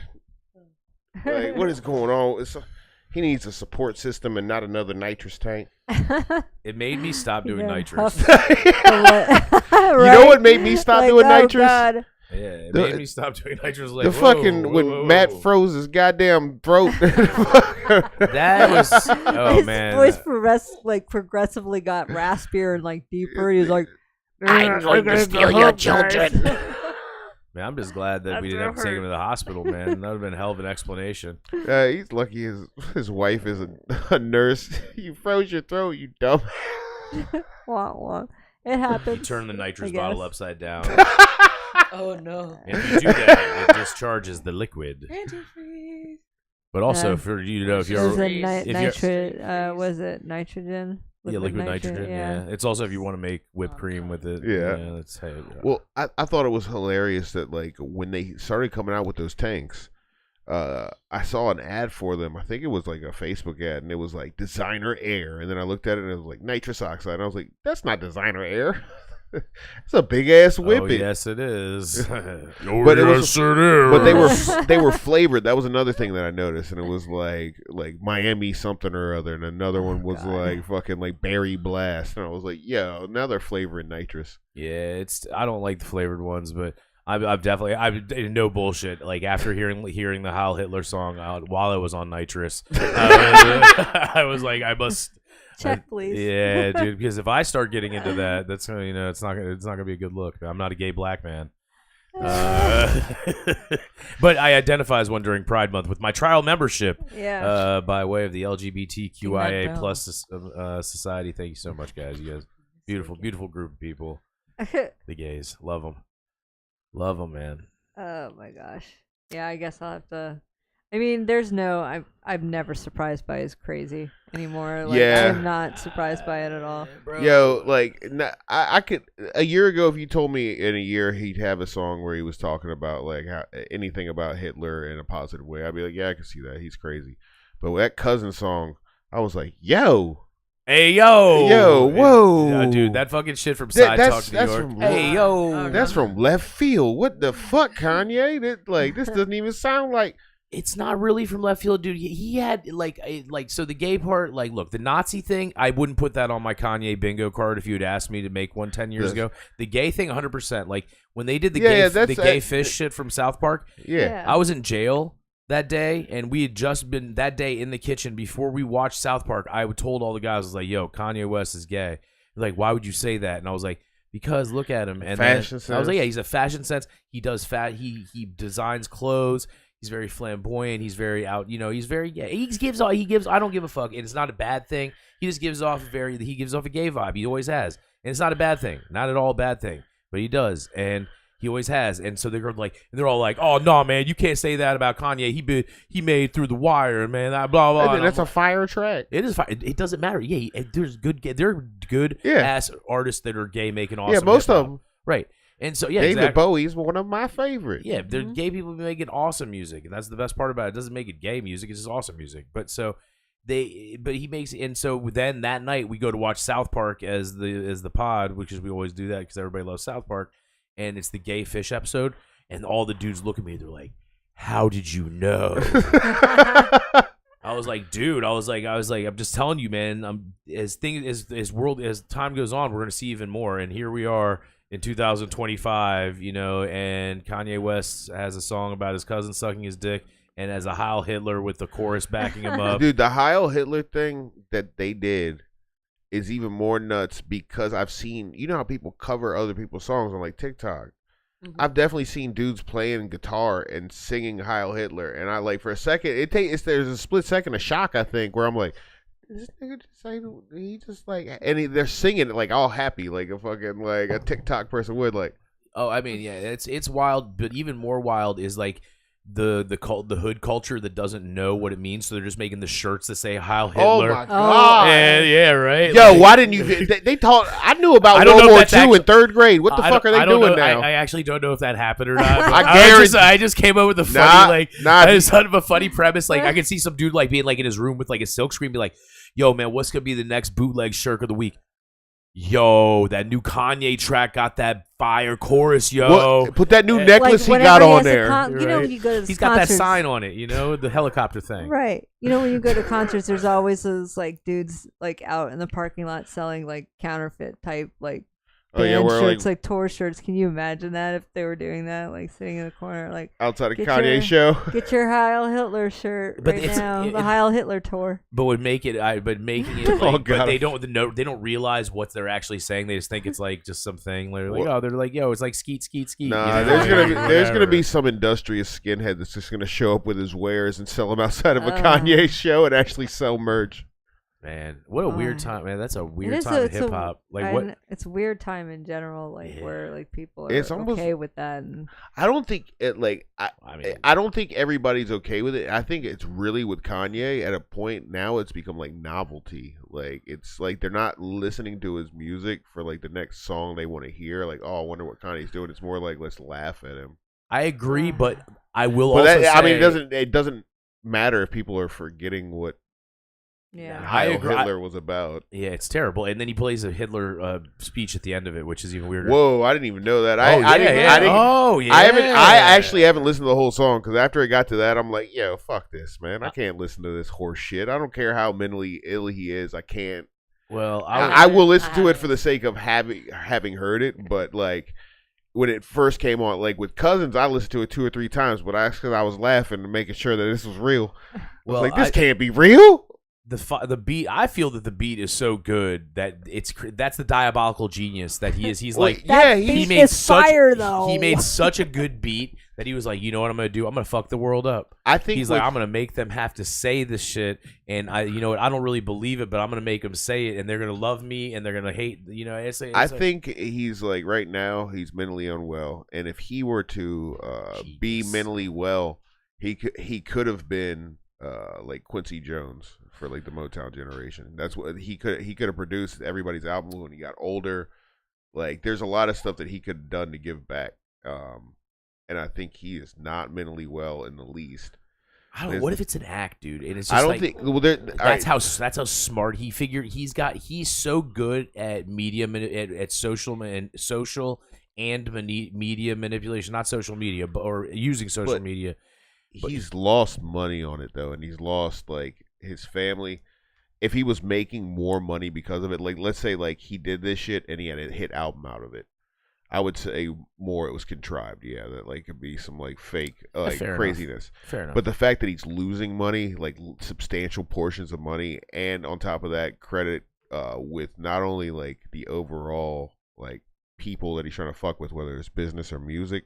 like what is going on? He needs a support system and not another nitrous tank. It made me stop doing Yeah, nitrous. You know what made me stop doing nitrous? God. Yeah, it The- made me stop doing nitrous. Like, The fucking when Matt froze his goddamn throat. That was His man. voice progressively got raspier and like deeper. He was like, I'm going to steal your children. Man, I'm just glad that we didn't have to take him to the hospital, man. That would have been a hell of an explanation. He's lucky his wife is a nurse. You froze your throat, you dumb. wah, wah. It happens. You turn the nitrous I bottle guess. upside down. Oh no. If you do that, it discharges the liquid. Antifreeze. But also, Yeah. for you to know, if It was you're a if you're- was it nitrogen? liquid nitrogen, yeah. It's also if you want to make whipped cream with it. Yeah. That's how Well, I thought it was hilarious that like when they started coming out with those tanks, I saw an ad for them. I think it was like a Facebook ad, and it was like designer air. And then I looked at it, and it was like nitrous oxide. And I was like, that's not designer air. It's a big ass whippet. Oh, yes, it is. But it was, but they were flavored. That was another thing that I noticed, and it was like Miami something or other, and another one was like fucking like berry blast, and I was like, yo, now they're flavoring nitrous. Yeah, I don't like the flavored ones, but I've definitely no bullshit. Like after hearing the Heil Hitler song while I was on nitrous, I was like, I must. Check, please. Yeah, dude. Because if I start getting into that, that's it's not gonna be a good look. I'm not a gay black man. But I identify as one during Pride Month with my trial membership. Yeah. By way of the LGBTQIA Ring that plus society. Thank you so much, guys. You guys, beautiful group of people. The gays, love them, man. Oh my gosh. Yeah, I guess I'll have to. I mean, I'm never surprised by his crazy anymore. Like, Yeah. I'm not surprised by it at all. Yo, like I could a year ago if you told me in a year he'd have a song where he was talking about like anything about Hitler in a positive way, I'd be like, yeah, I can see that. He's crazy. But with that Cousin song, I was like, yo. Hey yo, whoa, dude, that fucking shit from Side Talk to New York. from Hey yo, that's from left field. What the fuck, Kanye? This doesn't even sound like. it's not really from left field, dude. He had so the gay part, like, look, the Nazi thing, I wouldn't put that on my Kanye bingo card if you had asked me to make one 10 years ago. The gay thing, 100%. Like when they did the gay fish shit from South Park, Yeah. I was in jail that day, and we had just been that day in the kitchen before we watched South Park. I told all the guys, I was like, yo, Kanye West is gay. They're like, why would you say that? And I was like, Because look at him, and Fashion then I was like, sense. yeah, he's a fashion sense. He does he designs clothes. He's very flamboyant. He's very out. He's very He gives. I don't give a fuck, and it's not a bad thing. He just gives off he gives off a gay vibe. He always has, and it's not a bad thing. Not at all a bad thing, but he does, and he always has. And so they're all like, oh no, man, you can't say that about Kanye. He made Through the Wire, man. Blah blah. That's a fire track. It is. It doesn't matter. Yeah, there's there are good ass artists that are gay making awesome. Yeah, most hip-hop. of them. Right. And so, yeah, David exactly. Bowie's one of my favorites. Yeah, they're gay people making awesome music, and that's the best part about it. It doesn't make it gay music; it's just awesome music. But he makes, and so then that night we go to watch South Park as the pod, which is we always do that because everybody loves South Park, and it's the gay fish episode, and all the dudes look at me, they're like, "How did you know?" I was like, dude, I'm just telling you, man. As time goes on, we're gonna see even more, and here we are. In 2025, and Kanye West has a song about his cousin sucking his dick, and as a Heil Hitler with the chorus backing him up. Dude, the Heil Hitler thing that they did is even more nuts because I've seen, how people cover other people's songs on like TikTok. Mm-hmm. I've definitely seen dudes playing guitar and singing Heil Hitler, and I like for a second there's a split second of shock, I think, where I'm like, this nigga they're singing it like all happy, like a fucking like a TikTok person would like. Oh, I mean, yeah, it's wild, but even more wild is like the hood culture that doesn't know what it means, so they're just making the shirts that say Heil Hitler. Oh my god! And, yeah, right. Yo, why didn't you? They taught. I knew about World War II in third grade. What the fuck are they doing now? I actually don't know if that happened or not. I just came up with a funny it's sort of a funny premise. Like I can see some dude like being like in his room with like a silk screen, be like, "Yo, man, what's gonna be the next bootleg shirt of the week?" Yo, that new Kanye track got that fire chorus, yo. Put that new necklace he got on there. When you go to he's concerts, got that sign on it, the helicopter thing. Right. When you go to concerts, there's always those like dudes like out in the parking lot selling like counterfeit type like band shirts, like tour shirts. Can you imagine that if they were doing that, like sitting in the corner, like outside of Kanye's show? Get your Heil Hitler shirt now. The Heil Hitler tour. But making it like, but they don't realize what they're actually saying. They just think it's like just something. They're like, yo, it's like skeet. Nah, there's gonna be some industrious skinhead that's just gonna show up with his wares and sell them outside of a Kanye show and actually sell merch. Man, what a weird time, man. That's a weird time in hip hop. Like it's a weird time in general, where like people are okay with that. And I don't think it I don't think everybody's okay with it. I think it's really with Kanye at a point now it's become like novelty. Like it's like they're not listening to his music for like the next song they want to hear. Like, oh, I wonder what Kanye's doing. It's more like let's laugh at him. I agree, but I will also say, I mean, it doesn't matter if people are forgetting what Heil Hitler was about. Yeah, it's terrible. And then he plays a Hitler speech at the end of it, which is even weirder. Whoa, I didn't even know that. I actually haven't listened to the whole song because after it got to that, I'm like, yo, fuck this, man. I can't listen to this horse shit. I don't care how mentally ill he is. I can't. Well, I will listen to it for the sake of having heard it, but like when it first came on, like with Cousins, I listened to it 2 or 3 times, but that's because I was laughing and making sure that this was real. Well, like this can't be real. The beat, I feel that the beat is so good that that's the diabolical genius that he is. He's like, he made such a good beat that he was like, you know what I'm gonna do? I'm gonna fuck the world up. I think he's like, I'm gonna make them have to say this shit, and I don't really believe it, but I'm gonna make them say it, and they're gonna love me, and they're gonna hate. I think he's like right now he's mentally unwell, and if he were to be mentally well, he could have been like Quincy Jones for like the Motown generation. That's what he could have produced everybody's album when he got older. Like there's a lot of stuff that he could have done to give back. And I think he is not mentally well in the least. I don't know. What if it's an act, dude? And it's just I don't think. Well, that's how smart he figured. He's so good at media at social and media manipulation, not social media, or using social media. He's lost money on it though, and he's lost like his family. If he was making more money because of it, like let's say like he did this shit and he had a hit album out of it, I would say more it was contrived. Yeah, that like could be some like fake like craziness. Fair enough. But the fact that he's losing money, like substantial portions of money, and on top of that, credit with not only like the overall like people that he's trying to fuck with, whether it's business or music.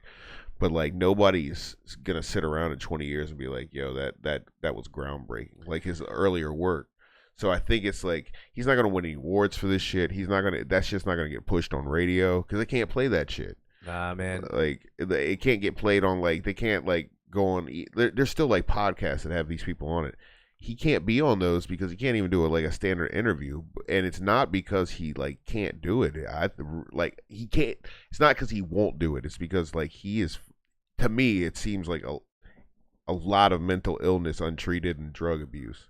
But like nobody's gonna sit around in 20 years and be like, yo, that was groundbreaking, like his earlier work. So I think it's like he's not gonna win any awards for this shit. He's not gonna. That's just not gonna get pushed on radio because they can't play that shit. Nah, man. Like it can't get played on. Like they can't like go on. There's still like podcasts that have these people on it. He can't be on those because he can't even do like a standard interview, and it's not because he like can't do it. Like he can't. It's not because he won't do it. It's because like he is. To me, it seems like a lot of mental illness untreated and drug abuse.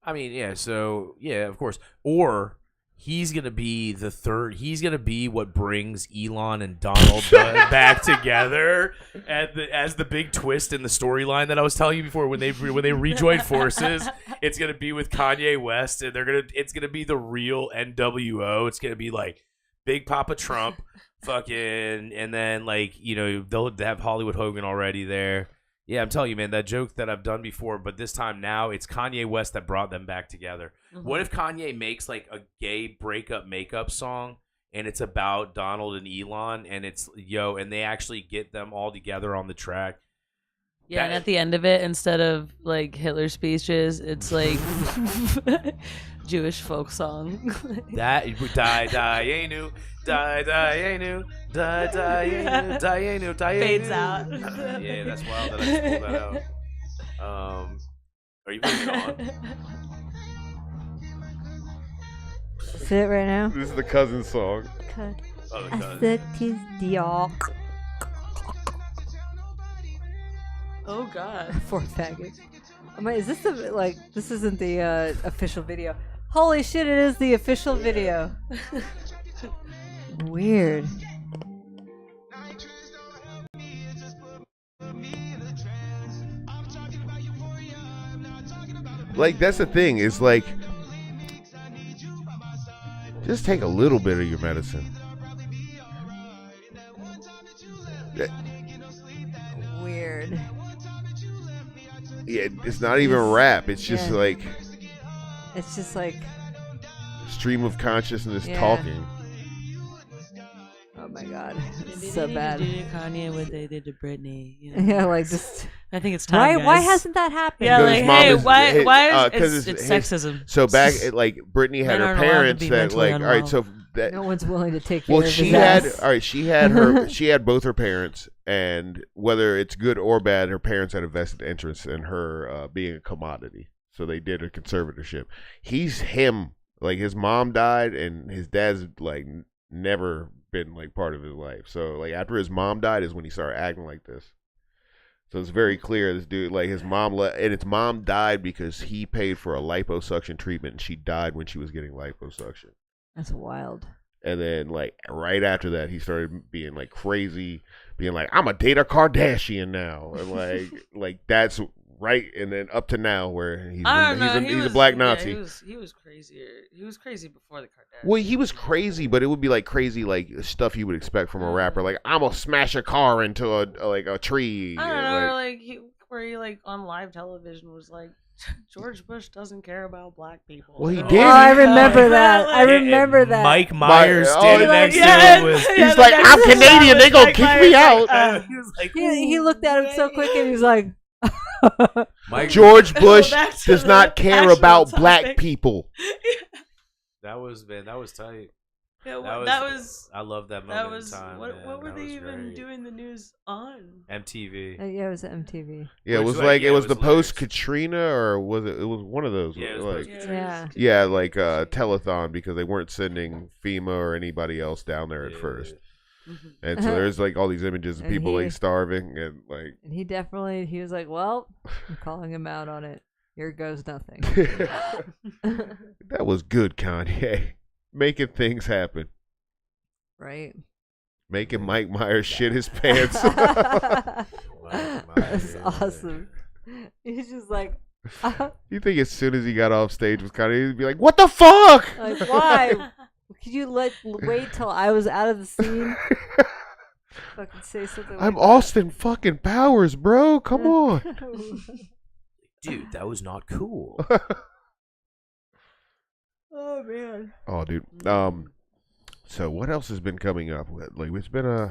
I mean, yeah. So yeah, of course. Or he's gonna be the third. He's gonna be what brings Elon and Donald back together, as the big twist in the storyline that I was telling you before. When they rejoin forces, it's gonna be with Kanye West, and it's gonna be the real NWO. It's gonna be like Big Papa Trump, fucking, and then like they'll have Hollywood Hogan already there. Yeah, I'm telling you, man, that joke that I've done before, but this time now it's Kanye West that brought them back together. Mm-hmm. What if Kanye makes like a gay breakup makeup song and it's about Donald and Elon and it's and they actually get them all together on the track? Yeah, and at the end of it, instead of like Hitler speeches, it's like Jewish folk song. That Dayenu, Dayenu. Fades out. Yeah, that's wild that I just pulled that out. Are you putting it on? Is it right now? This is the cousin song. Oh, the cousin. Sucked his dick. Oh God. Poor faggot. Is this this isn't the official video? Holy shit! It is the official video. Weird. Like that's the thing. Is like just take a little bit of your medicine. Weird. Yeah, it's not even rap. It's just like it's just like stream of consciousness Yeah. talking. Oh my god, it's so bad. Kanye what they did to Britney. Yeah, like just. I think it's time. Why hasn't that happened? Yeah, Because like his mom hey, is- why? because It's sexism. So back like Britney had Men her aren't allowed to parents be that mentally like all right. unwell. So that No one's willing to take care well of she his had ass. all right. She had her. She had both her parents, and whether it's good or bad, her parents had a vested interest in her being a commodity. So they did a conservatorship. He's him. Like his mom died, and his dad's like never been like part of his life. So like after his mom died is when he started acting like this. So it's very clear this dude like his mom and his mom died because he paid for a liposuction treatment, and she died when she was getting liposuction. That's wild. And then like right after that, he started being like crazy, being like, "I'm a date a Kardashian now," and like that's right. And then up to now, where he's a black Nazi. Yeah, he was crazier. He was crazy before the Kardashians. Well, he was crazy, but it would be like crazy, like stuff you would expect from a rapper. Like, I'm gonna smash a car into a tree. I don't and, know, like, where he like on live television was like, George Bush doesn't care about black people. Well, he Oh, did. Oh, I remember that. I remember that. Mike Myers oh, standing yeah, next to yeah, him was. yeah. he's like, the I'm next Canadian. was They gonna Mike kick Myers, me like, out. He was like, He looked at him so quick and he was like, Mike, George Bush back to does the not care actual about topic. black people. that was tight. Yeah, That was I love that moment that was in time. what man. were That they was even great. doing the news on? MTV. yeah, it was MTV. Yeah, it Which was was like yeah, it was it the was hilarious. post Katrina, or was it? It was one of those. Yeah, it was like, post- Yeah. yeah, like telethon, because they weren't sending FEMA or anybody else down there at Yeah. first. Mhm. And so there's like all these images of And people he- like starving and like. And he was like, well, I'm calling him out on it. Here goes nothing. That was good, Kanye. Making things happen. Right? Making Mike Myers shit his pants. That's awesome. He's just like, You think as soon as he got off stage with Kanye, he'd be like, "What the fuck?" like, why? Could you wait till I was out of the scene? Fucking say something. I'm like Austin fucking Powers, bro. Come on. that. Dude, that was not cool. Oh man. Oh, dude. So what else has been coming up? Like it's been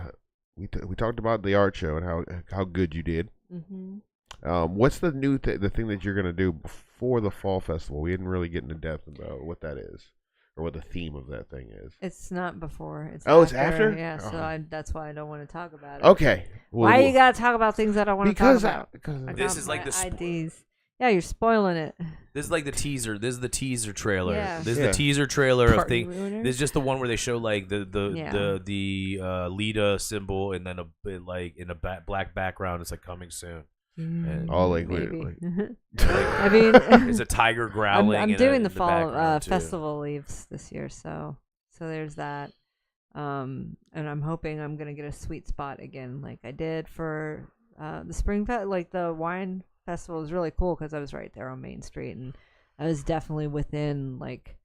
we talked about the art show and how good you did. Mm-hmm. What's the new the thing that you're gonna do before the fall festival? We didn't really get into depth about what that is or what the theme of that thing is. It's not before. It's it's after. Yeah, so Oh. that's why I don't want to talk about it. Okay. Why you gotta talk about things I don't want to talk about? This is like the IDs. Yeah, you're spoiling it. This is like the teaser. This is the teaser trailer. Yeah. This is the teaser trailer of Party thing. ruiner. This is just the one where they show like the Lita symbol and then like in a black background. It's like coming soon. And all like, maybe. I mean, it's a tiger growling. I'm in doing the the fall background, too. festival leaves this year, so there's that. And I'm hoping I'm gonna get a sweet spot again, like I did for the spring like the wine festival was really cool because I was right there on Main Street, and I was definitely within like,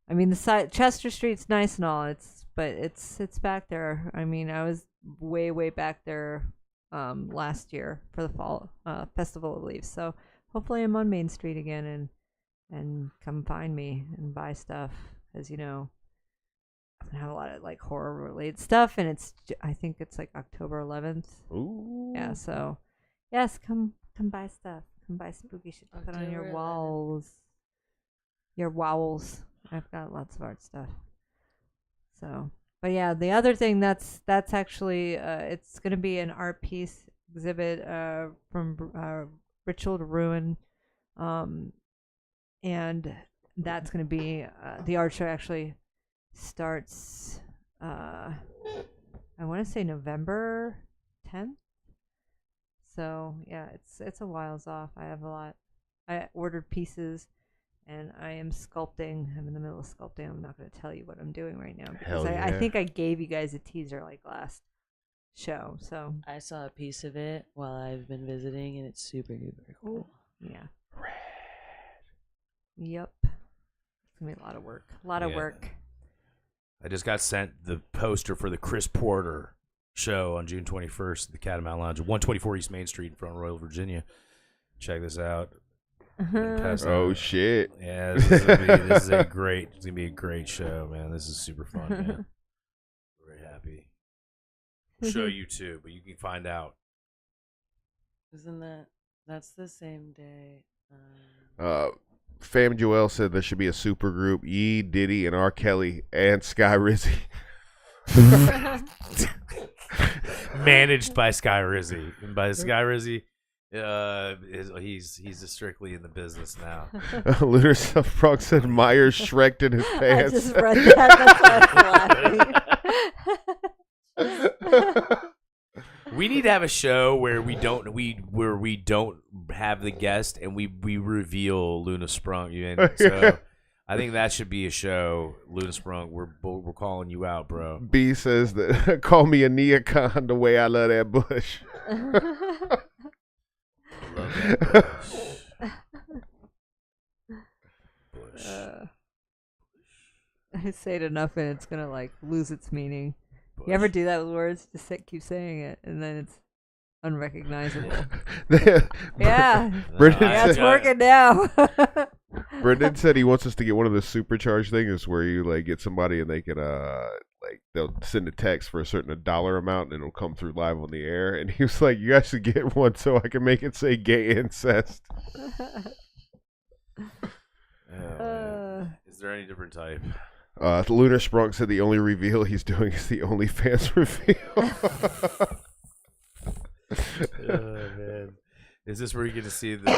I mean the side Chester Street's nice and all, but it's back there. I mean I was way back there last year for the fall festival of leaves, so hopefully I'm on Main Street again and come find me and buy stuff, because you know I'm gonna have a lot of like horror related stuff, and I think it's like October 11th. Ooh. Yeah, so yes, come buy stuff. Come buy spooky shit to put on your October 11th. walls. Your wowls. I've got lots of art stuff. So, but yeah, the other thing that's actually it's gonna be an art piece exhibit from Ritual to Ruin, and that's gonna be the art show actually starts I want to say November 10th. So yeah, it's a whiles off. I have a lot. I ordered pieces, and I am sculpting. I'm in the middle of sculpting. I'm not going to tell you what I'm doing right now because Hell yeah. I think I gave you guys a teaser like last show. So I saw a piece of it while I've been visiting, and it's super duper cool. yeah. Yep. It's gonna be a lot of work. A lot of work. I just got sent the poster for the Chris Porter show on June 21st at the Catamount Lounge, 124 East Main Street in front of Royal, Virginia. Check this out. Oh shit! Yeah, this is gonna be a great show, man. This is super fun, man. Very happy. We'll show you too, but you can find out. That's the same day? Fam Joel said there should be a super group: Yee, Diddy, and R. Kelly, and Sky Rizzy. Managed by Sky Rizzy. And by Sky Rizzy, he's strictly in the business now. Lunar Stuff Frog said Myers Shreked in his pants. I just read that. That's why I was laughing. We need to have a show where we don't have the guest and we reveal Luna Sprung. And so I think that should be a show. Luna Sprung, we're calling you out, bro. B says that call me a neocon the way I love that bush. I love that bush. I say it enough and it's gonna like lose its meaning. Bush. You ever do that with words? Just keep saying it and then it's unrecognizable. Yeah. Brendan Yeah, it's said, working now. Brendan said he wants us to get one of the supercharged things where you like get somebody and they can like they'll send a text for a certain dollar amount and it'll come through live on the air. And he was like, "You guys should get one so I can make it say gay incest." Is there any different type? Lunar Sprung said the only reveal he's doing is the OnlyFans reveal. Oh, man. Is this where you get to see the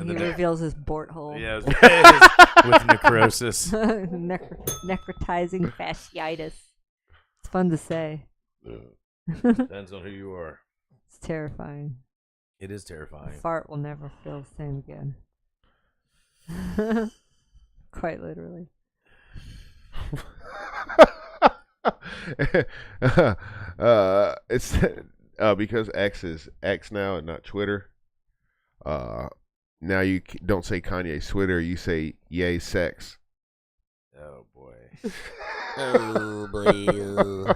he reveals his bort hole. Yeah, with necrosis. Necrotizing fasciitis. It's fun to say. Depends on who you are. It's terrifying. It is terrifying. Fart will never feel the same again. Quite literally. It's because X is X now and not Twitter. Now you don't say Kanye's Twitter, you say yay sex. Oh boy. Oh boy.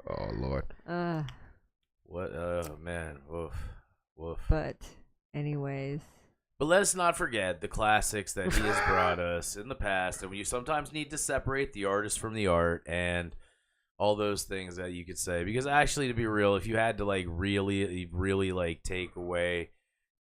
Oh Lord. What? Oh man. Woof. Woof. But anyways. But let us not forget the classics that he has brought us in the past, and you sometimes need to separate the artist from the art and all those things that you could say. Because actually, to be real, if you had to like really like take away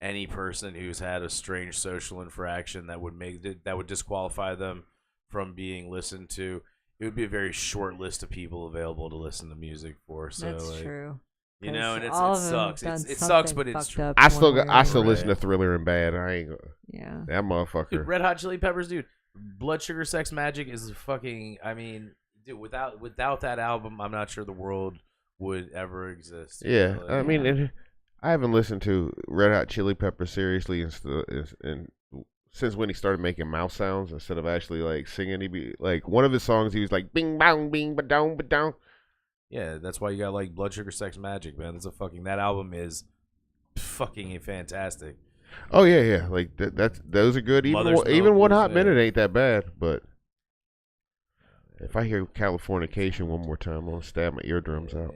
any person who's had a strange social infraction that would disqualify them from being listened to, it would be a very short list of people available to listen to music for. So That's true. You know, and it all of sucks. them It done sucks, but something it's fucked true. up I one still way or listen another. to Thriller and Bad. I ain't Yeah. that motherfucker. Dude, Red Hot Chili Peppers, dude. Blood Sugar Sex Magic is fucking. I mean, dude, without that album, I'm not sure the world would ever exist. Yeah, Like, I mean, I haven't listened to Red Hot Chili Peppers seriously and since when he started making mouth sounds instead of actually like singing. He'd be like one of his songs. He was like bing bang bing ba down ba down. yeah, that's why you got like Blood Sugar Sex Magic, man. That album is fucking fantastic. Oh yeah. Like those are good. Even Mother's even Milk One was Hot there. Minute ain't that bad. But if I hear Californication one more time, I'm gonna stab my eardrums out.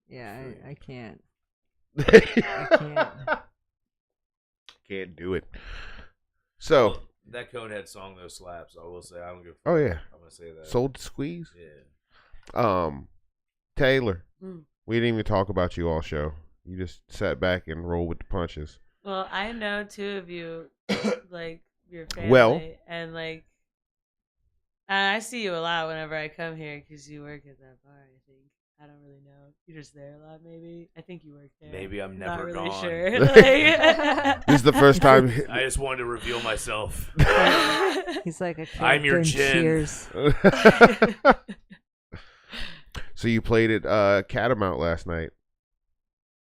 Yeah, I can't. Can't do it. So, That Conehead song though slaps. I will say. I don't give. oh yeah, I'm gonna say that. Soul to Squeeze. Yeah. Taylor, Mm. we didn't even talk about you all show. You just sat back and rolled with the punches. Well, I know two of you, like your family, Well- and like I see you a lot whenever I come here because you work at that bar. I think I don't really know. You're just there a lot, maybe. I think you work there. Maybe I'm Not never really gone. sure. Like- This is the first time. I just wanted to reveal myself. He's like a character I'm your in Jin. Cheers. So you played at Catamount last night.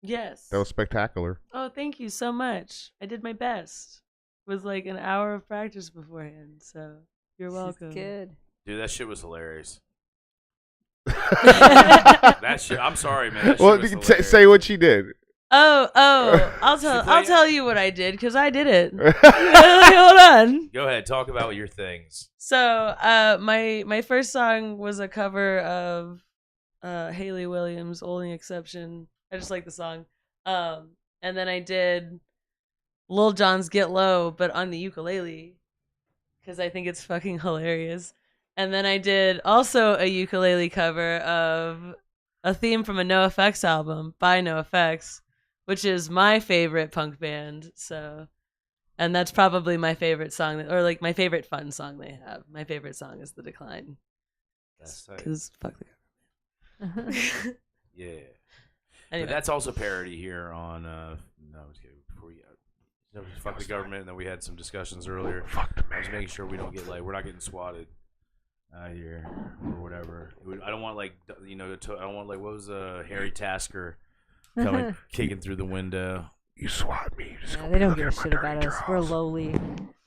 Yes. That was spectacular. Oh, thank you so much. I did my best. It was like an hour of practice beforehand, so you're welcome. She's good. Dude, that shit was hilarious. That shit. I'm sorry, man. That shit Well, was you can hilarious. say what she did. Oh, I'll play tell you what I did because I did it. Hold on. Go ahead, talk about your things. So, my first song was a cover of Haley Williams' "Only Exception." I just like the song. And then I did Lil Jon's "Get Low," but on the ukulele because I think it's fucking hilarious. And then I did also a ukulele cover of a theme from a NoFX album by NoFX, which is my favorite punk band. So, and that's probably my favorite song, or like my favorite fun song they have. My favorite song is "The Decline" That's tight. because fuck the government. Yeah. Anyway. But that's also parody here on. No, I'm just kidding. Before we fuck the government, and then we had some discussions earlier. Fuck the I was making sure we don't get we're not getting swatted here or whatever. I don't want I don't want what was Harry Tasker coming kicking through the window. You swat me. Yeah, they don't give a shit about us. We're lowly.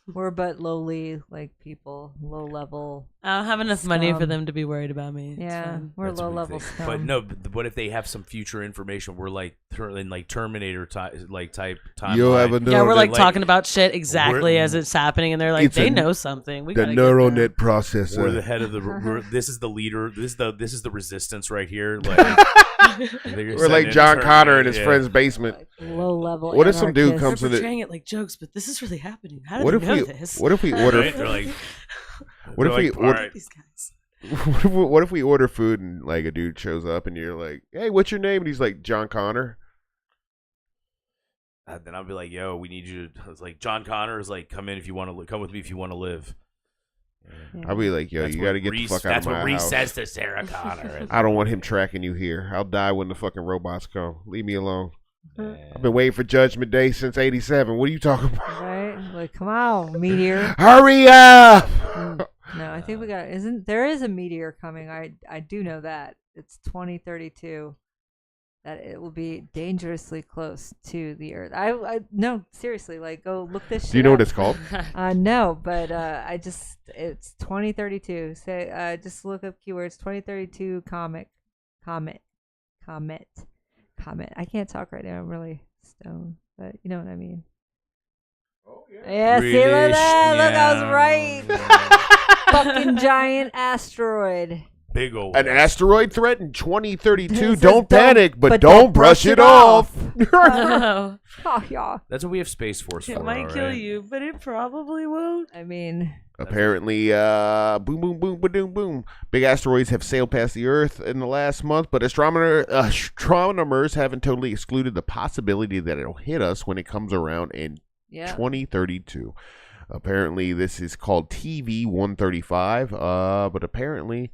We're but lowly, like people, low level. I don't have enough money for Scum. them to be worried about me. It's Yeah, fine. we're That's low what we level think. scum. But no, what if they have some future information? We're like in like Terminator type timeline. You'll have a Yeah, we're like like- talking about shit exactly we're- as it's happening, and they're like, It's they a- know something. We the gotta neural get them. net processor. We're the head of the. This is the leader. This is the resistance right here. Like We're like John Connor in his friend's basement. Like, low level. What if some dude anarchists. comes They're to the? portraying it like jokes, but this is really happening. How did What they if know we? this? What if we order? Right? They're like, What if we like, order? all right. These guys. What if we order food and like a dude shows up and you're like, "Hey, what's your name?" And he's like, "John Connor." Then I'll be like, "Yo, we need you." It's like John Connor is like, "Come in if you want to. Come with me if you want to live." Yeah. I'll be like, "Yo, That's you what got to get the Reese- fuck out That's of what my Reese house." says to Sarah Connor. I don't want him tracking you here. I'll die when the fucking robots come. Leave me alone. Man. I've been waiting for Judgment Day since '87. What are you talking about? Right? Like, come on, meteor. Hurry up! No, I think we got. There is a meteor coming? I do know that it's 2032. That it will be dangerously close to the Earth. I no, seriously, like go look this shit Do you know up. what it's called? No, but it's 2032. Say just look up keywords 2032 comet. I can't talk right now. I'm really stoned, but you know what I mean. Oh Yeah, see, look at that. Look, I was right. Fucking giant asteroid. Big old An asteroid threat in 2032. It says Don't panic, but don't brush it off. No, Oh, yeah. That's what we have Space Force for. it might kill alright? you, but it probably won't. I mean, Apparently, boom, boom, boom, boom, boom. Big asteroids have sailed past the Earth in the last month, but astronomers haven't totally excluded the possibility that it'll hit us when it comes around in yeah. 2032. Apparently, this is called TV 135, but apparently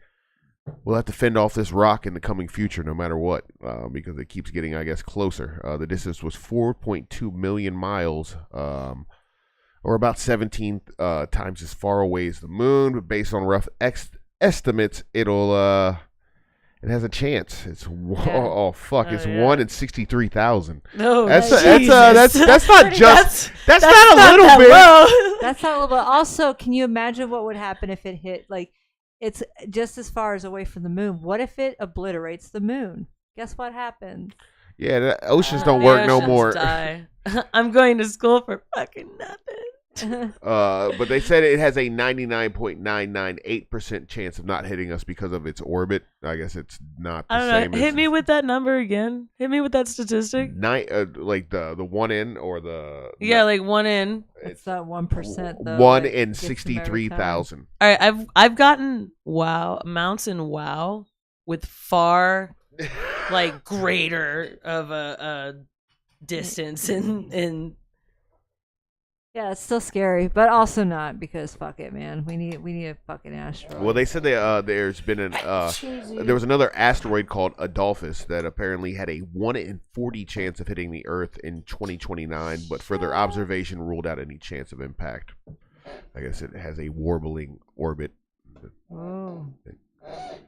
we'll have to fend off this rock in the coming future no matter what, because it keeps getting, I guess, closer. The distance was 4.2 million miles, or about 17 times as far away as the moon. But based on rough estimates, it has a chance. It's Yeah. it's yeah. 1 in 63,000. No, That's Jesus. not just that's not a little that bit. low. That's not a little bit. Also, can you imagine what would happen if it hit, like, it's just as far as away from the moon? What if it obliterates the moon? Guess what happens? Yeah, the oceans don't The work no oceans more. die. I'm going to school for fucking nothing. But they said it has a 99.998% chance of not hitting us because of its orbit. I guess it's not the I don't same know. as Hit me with that number again. Hit me with that statistic. like the one in or the Yeah, like 1 in. It's that 1% though. 1 that in gets them every time. 63,000. All right, I've gotten amounts in WoW with far like greater of a distance in Yeah, it's still scary, but also not, because fuck it, man. We need a fucking asteroid. Well, they said there's been there was another asteroid called Adolphus that apparently had a 1 in 40 chance of hitting the Earth in 2029, but further observation ruled out any chance of impact. I guess it has a warbling orbit. Oh.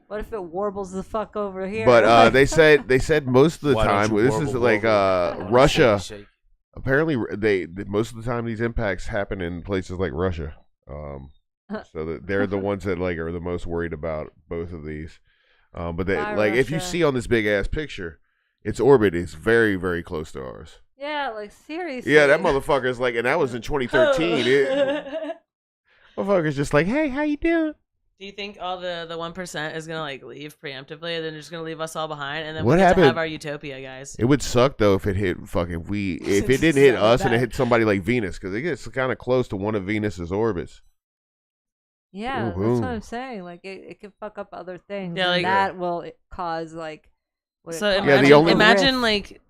What if it warbles the fuck over here? But they said most of the Why don't time you this warble is like over? Russia. Shake. Apparently, they most of the time these impacts happen in places like Russia, so that they're the ones that like are the most worried about both of these. But they, Bye, like if you Russia. see on this big ass picture, its orbit is very very close to ours. Yeah, like seriously. Yeah, that motherfucker's like, and that was in 2013. Motherfucker's just like, hey, how you doing? Do you think all the 1% is gonna like leave preemptively, and then they're just gonna leave us all behind, and then What we get to happened? have our utopia, guys? It would suck though if it hit if it didn't hit us and it hit somebody like Venus, because it gets kind of close to one of Venus's orbits. Yeah, Ooh, that's ooh. what I'm saying. Like it could fuck up other things. Yeah, and like- that will cause like. What So it calls- Yeah, the imagine, only- imagine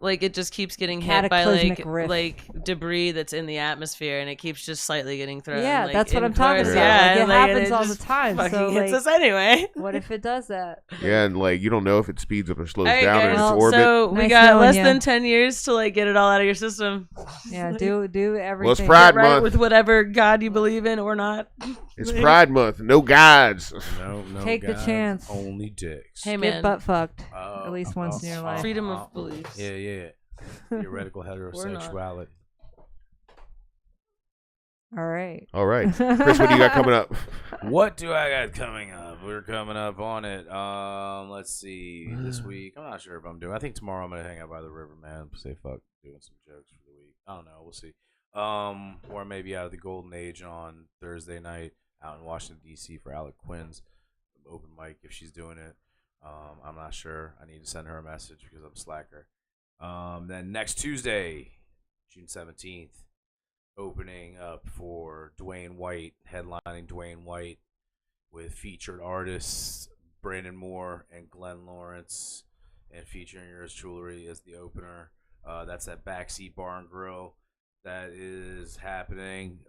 like it just keeps getting hit by Cataclysmic rift. like debris that's in the atmosphere, and it keeps just slightly getting thrown. Yeah, like, that's what in I'm talking course. about. Yeah, Like, it and, happens it all the just time, Fucking so, hits like- us anyway. What if it does that? Yeah, and like you don't know if it speeds up or slows All right, down in guys. its Well, orbit. So we Nice got knowing less ya. than 10 years to like get it all out of your system. Yeah, do everything. Well, it's Pride Right Month. with whatever God you believe in or not. It's Pride Month. No gods. No, Take the guys, chance. Only dicks. Hey Get man, butt fucked at least once in your life. freedom of beliefs. Yeah. Theoretical heterosexuality. All right. All right, Chris, what do you got coming up? What do I got coming up? We're coming up on it. Let's see. This week, I'm not sure if I'm doing. I think tomorrow I'm gonna hang out by the river, man. Say fuck, doing some jokes for the week. I don't know. We'll see. Or maybe out of the Golden Age on Thursday night out in Washington D.C. for Alec Quinn's open mic if she's doing it. I'm not sure. I need to send her a message because I'm a slacker. Then next Tuesday, June 17th, opening up for Dwayne White, headlining Dwayne White with featured artists Brandon Moore and Glenn Lawrence, and featuring yours truly as the opener. That's at Backseat Bar and Grill. That is happening.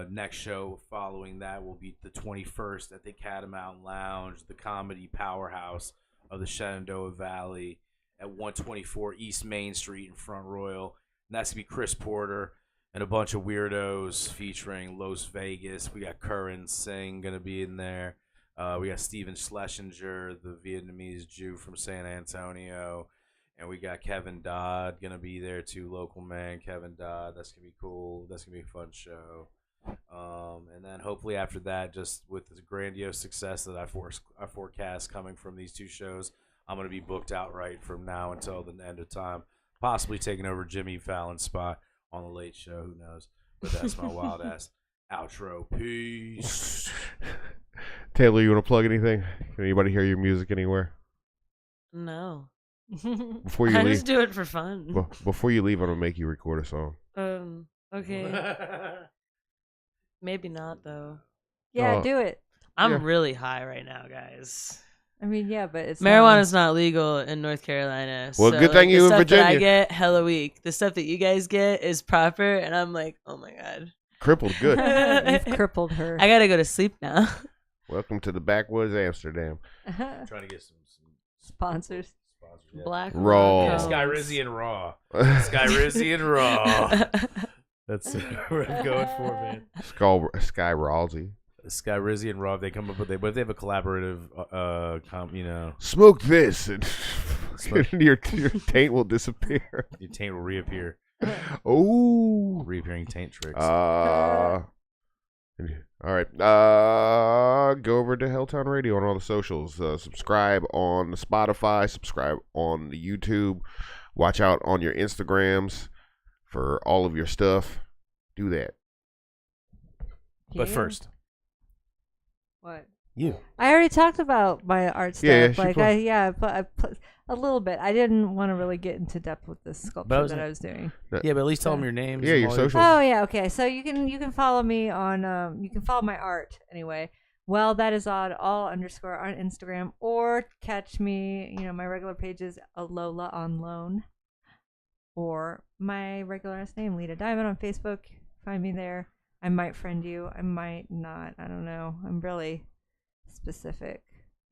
Next show following that will be the 21st at the Catamount Lounge, the comedy powerhouse of the Shenandoah Valley at 124 East Main Street in Front Royal. And that's going to be Chris Porter and a bunch of weirdos featuring Los Vegas. We got Curran Singh going to be in there. We got Steven Schlesinger, the Vietnamese Jew from San Antonio. And we got Kevin Dodd going to be there too, local man, Kevin Dodd. That's going to be cool. That's going to be a fun show. And then hopefully after that, just with the grandiose success that I forecast coming from these two shows, I'm going to be booked outright from now until the end of time, possibly taking over Jimmy Fallon's spot on the Late Show. Who knows? But that's my wild ass outro. Peace. Taylor, you want to plug anything? Can anybody hear your music anywhere? No. Before you I leave, just do it for fun. before you leave, I'm gonna make you record a song. Okay. Maybe not though. Yeah, do it. I'm really high right now, guys. I mean, yeah, but it's Marijuana's not legal in North Carolina. Well, so, good thing you in the stuff Virginia. that I get hella weak. The stuff that you guys get is proper, and I'm like, oh my god, Crippled, good. You've crippled her. I gotta go to sleep now. Welcome to the backwoods Amsterdam. Trying to get some Sponsors. yeah. Black Raw. Yeah, Cones. Sky Rizzy and Raw. Sky Rizzy and Raw. That's what I'm going for, man. Sky Ralsey. Sky Rizzy and Raw. They come up with what if they have a collaborative, Smoke this, and Smoke. your taint will disappear. your taint will reappear. Oh. Reappearing taint tricks. All right. Go over to Helltown Radio on all the socials. Subscribe on the Spotify. Subscribe on the YouTube. Watch out on your Instagrams for all of your stuff. Do that. But Yeah. first, What? you. I already talked about my art stuff. Yeah, she like put- I put a little bit. I didn't want to really get into depth with the sculpture was- that I was doing. Yeah, but at least tell them your names. Yeah, and your all socials. Oh yeah, okay. So you can follow me on you can follow my art anyway. Well, that is odd. All underscore on Instagram, or catch me. My regular page is Alola on Loan, or my regular last name Lita Diamond on Facebook. Find me there. I might friend you. I might not. I don't know. I'm really specific.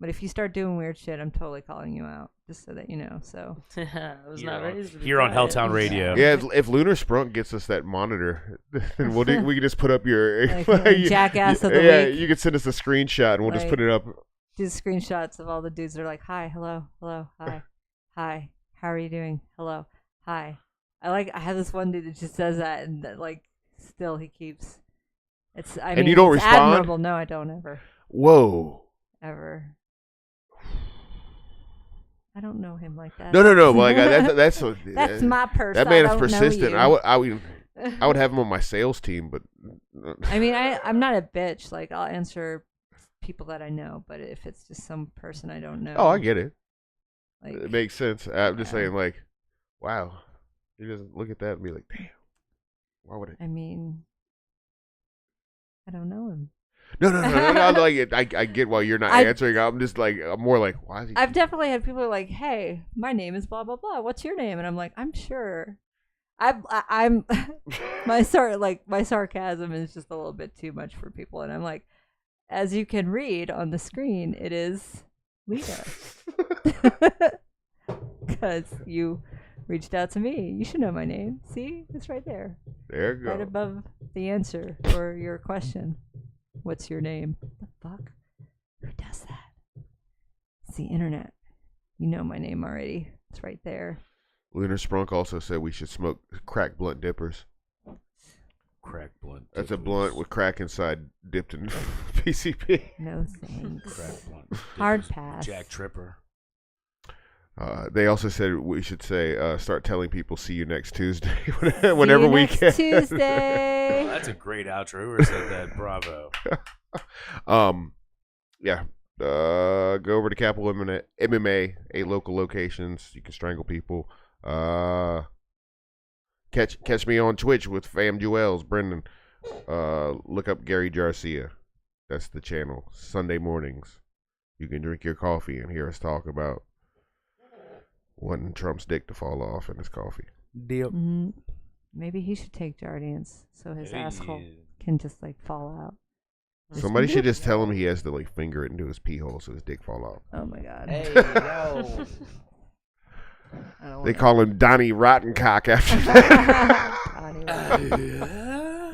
But if you start doing weird shit, I'm totally calling you out, just so that you know. So I was Here not on- raised to be here on quiet. Helltown Radio. Yeah, if Lunar Sprunk gets us that monitor, then we can just put up your Like, jackass of the yeah, week. you can send us a screenshot and we'll just Like- put it up. do screenshots of all the dudes that are like, hi, hello, hi, hi, how are you doing? Hello, hi. I have this one dude that just says that, and that, like, still he keeps. I mean, you don't it's respond? admirable. No, I don't Whoa. ever. I don't know him like that. No. But like that's That's my person. that man is I don't know persistent. you. I would have him on my sales team, but I mean, I'm not a bitch. Like, I'll answer people that I know, but if it's just some person I don't know, oh, I get it. Like, It makes sense. I'm just Yeah. saying, like, wow. You just look at that and be like, damn. Why would it? I mean, I don't know him. No. Like, I get why you're not answering. I'm just like, I'm more like, why is he? I've definitely had people like, "Hey, my name is blah blah blah. What's your name?" And I'm like, "I'm sure." I'm my sarcasm is just a little bit too much for people, and I'm like, as you can read on the screen, it is Lita, because you reached out to me. You should know my name. See, it's right there, There you right go. above the answer for your question. What's your name? The fuck? Who does that? It's the internet. You know my name already. It's right there. Lunar Sprunk also said we should smoke crack blunt dippers. Crack blunt. That's a blunt with crack inside dipped in PCP. No thanks. Crack blunt. Hard pass. Jack Tripper. They also said we should say start telling people see you next Tuesday See whenever you we next can. Oh, Tuesday. that's a great outro. Whoever said that, bravo. Yeah. Go over to Capital MMA, 8 local locations. You can strangle people. Catch me on Twitch with Fam Jewels, Brendan. Look up Gary Garcia. That's the channel. Sunday mornings. You can drink your coffee and hear us talk about wanting Trump's dick to fall off in his coffee. Deal. Mhm. Maybe he should take Jardians so his asshole can just like fall out. Somebody should just tell him he has to like finger it into his pee hole so his dick fall off. Oh my god. Hey, yo. I don't They wanna- call him Donnie Rottencock after that. Anyway.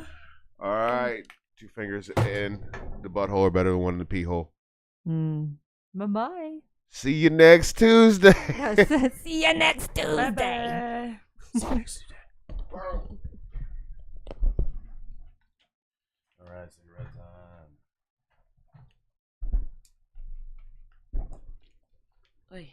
All right. 2 fingers in the butthole are better than one in the pee hole. Bye bye. See you next Tuesday. See you next Tuesday. All right, cigarette time. Oy.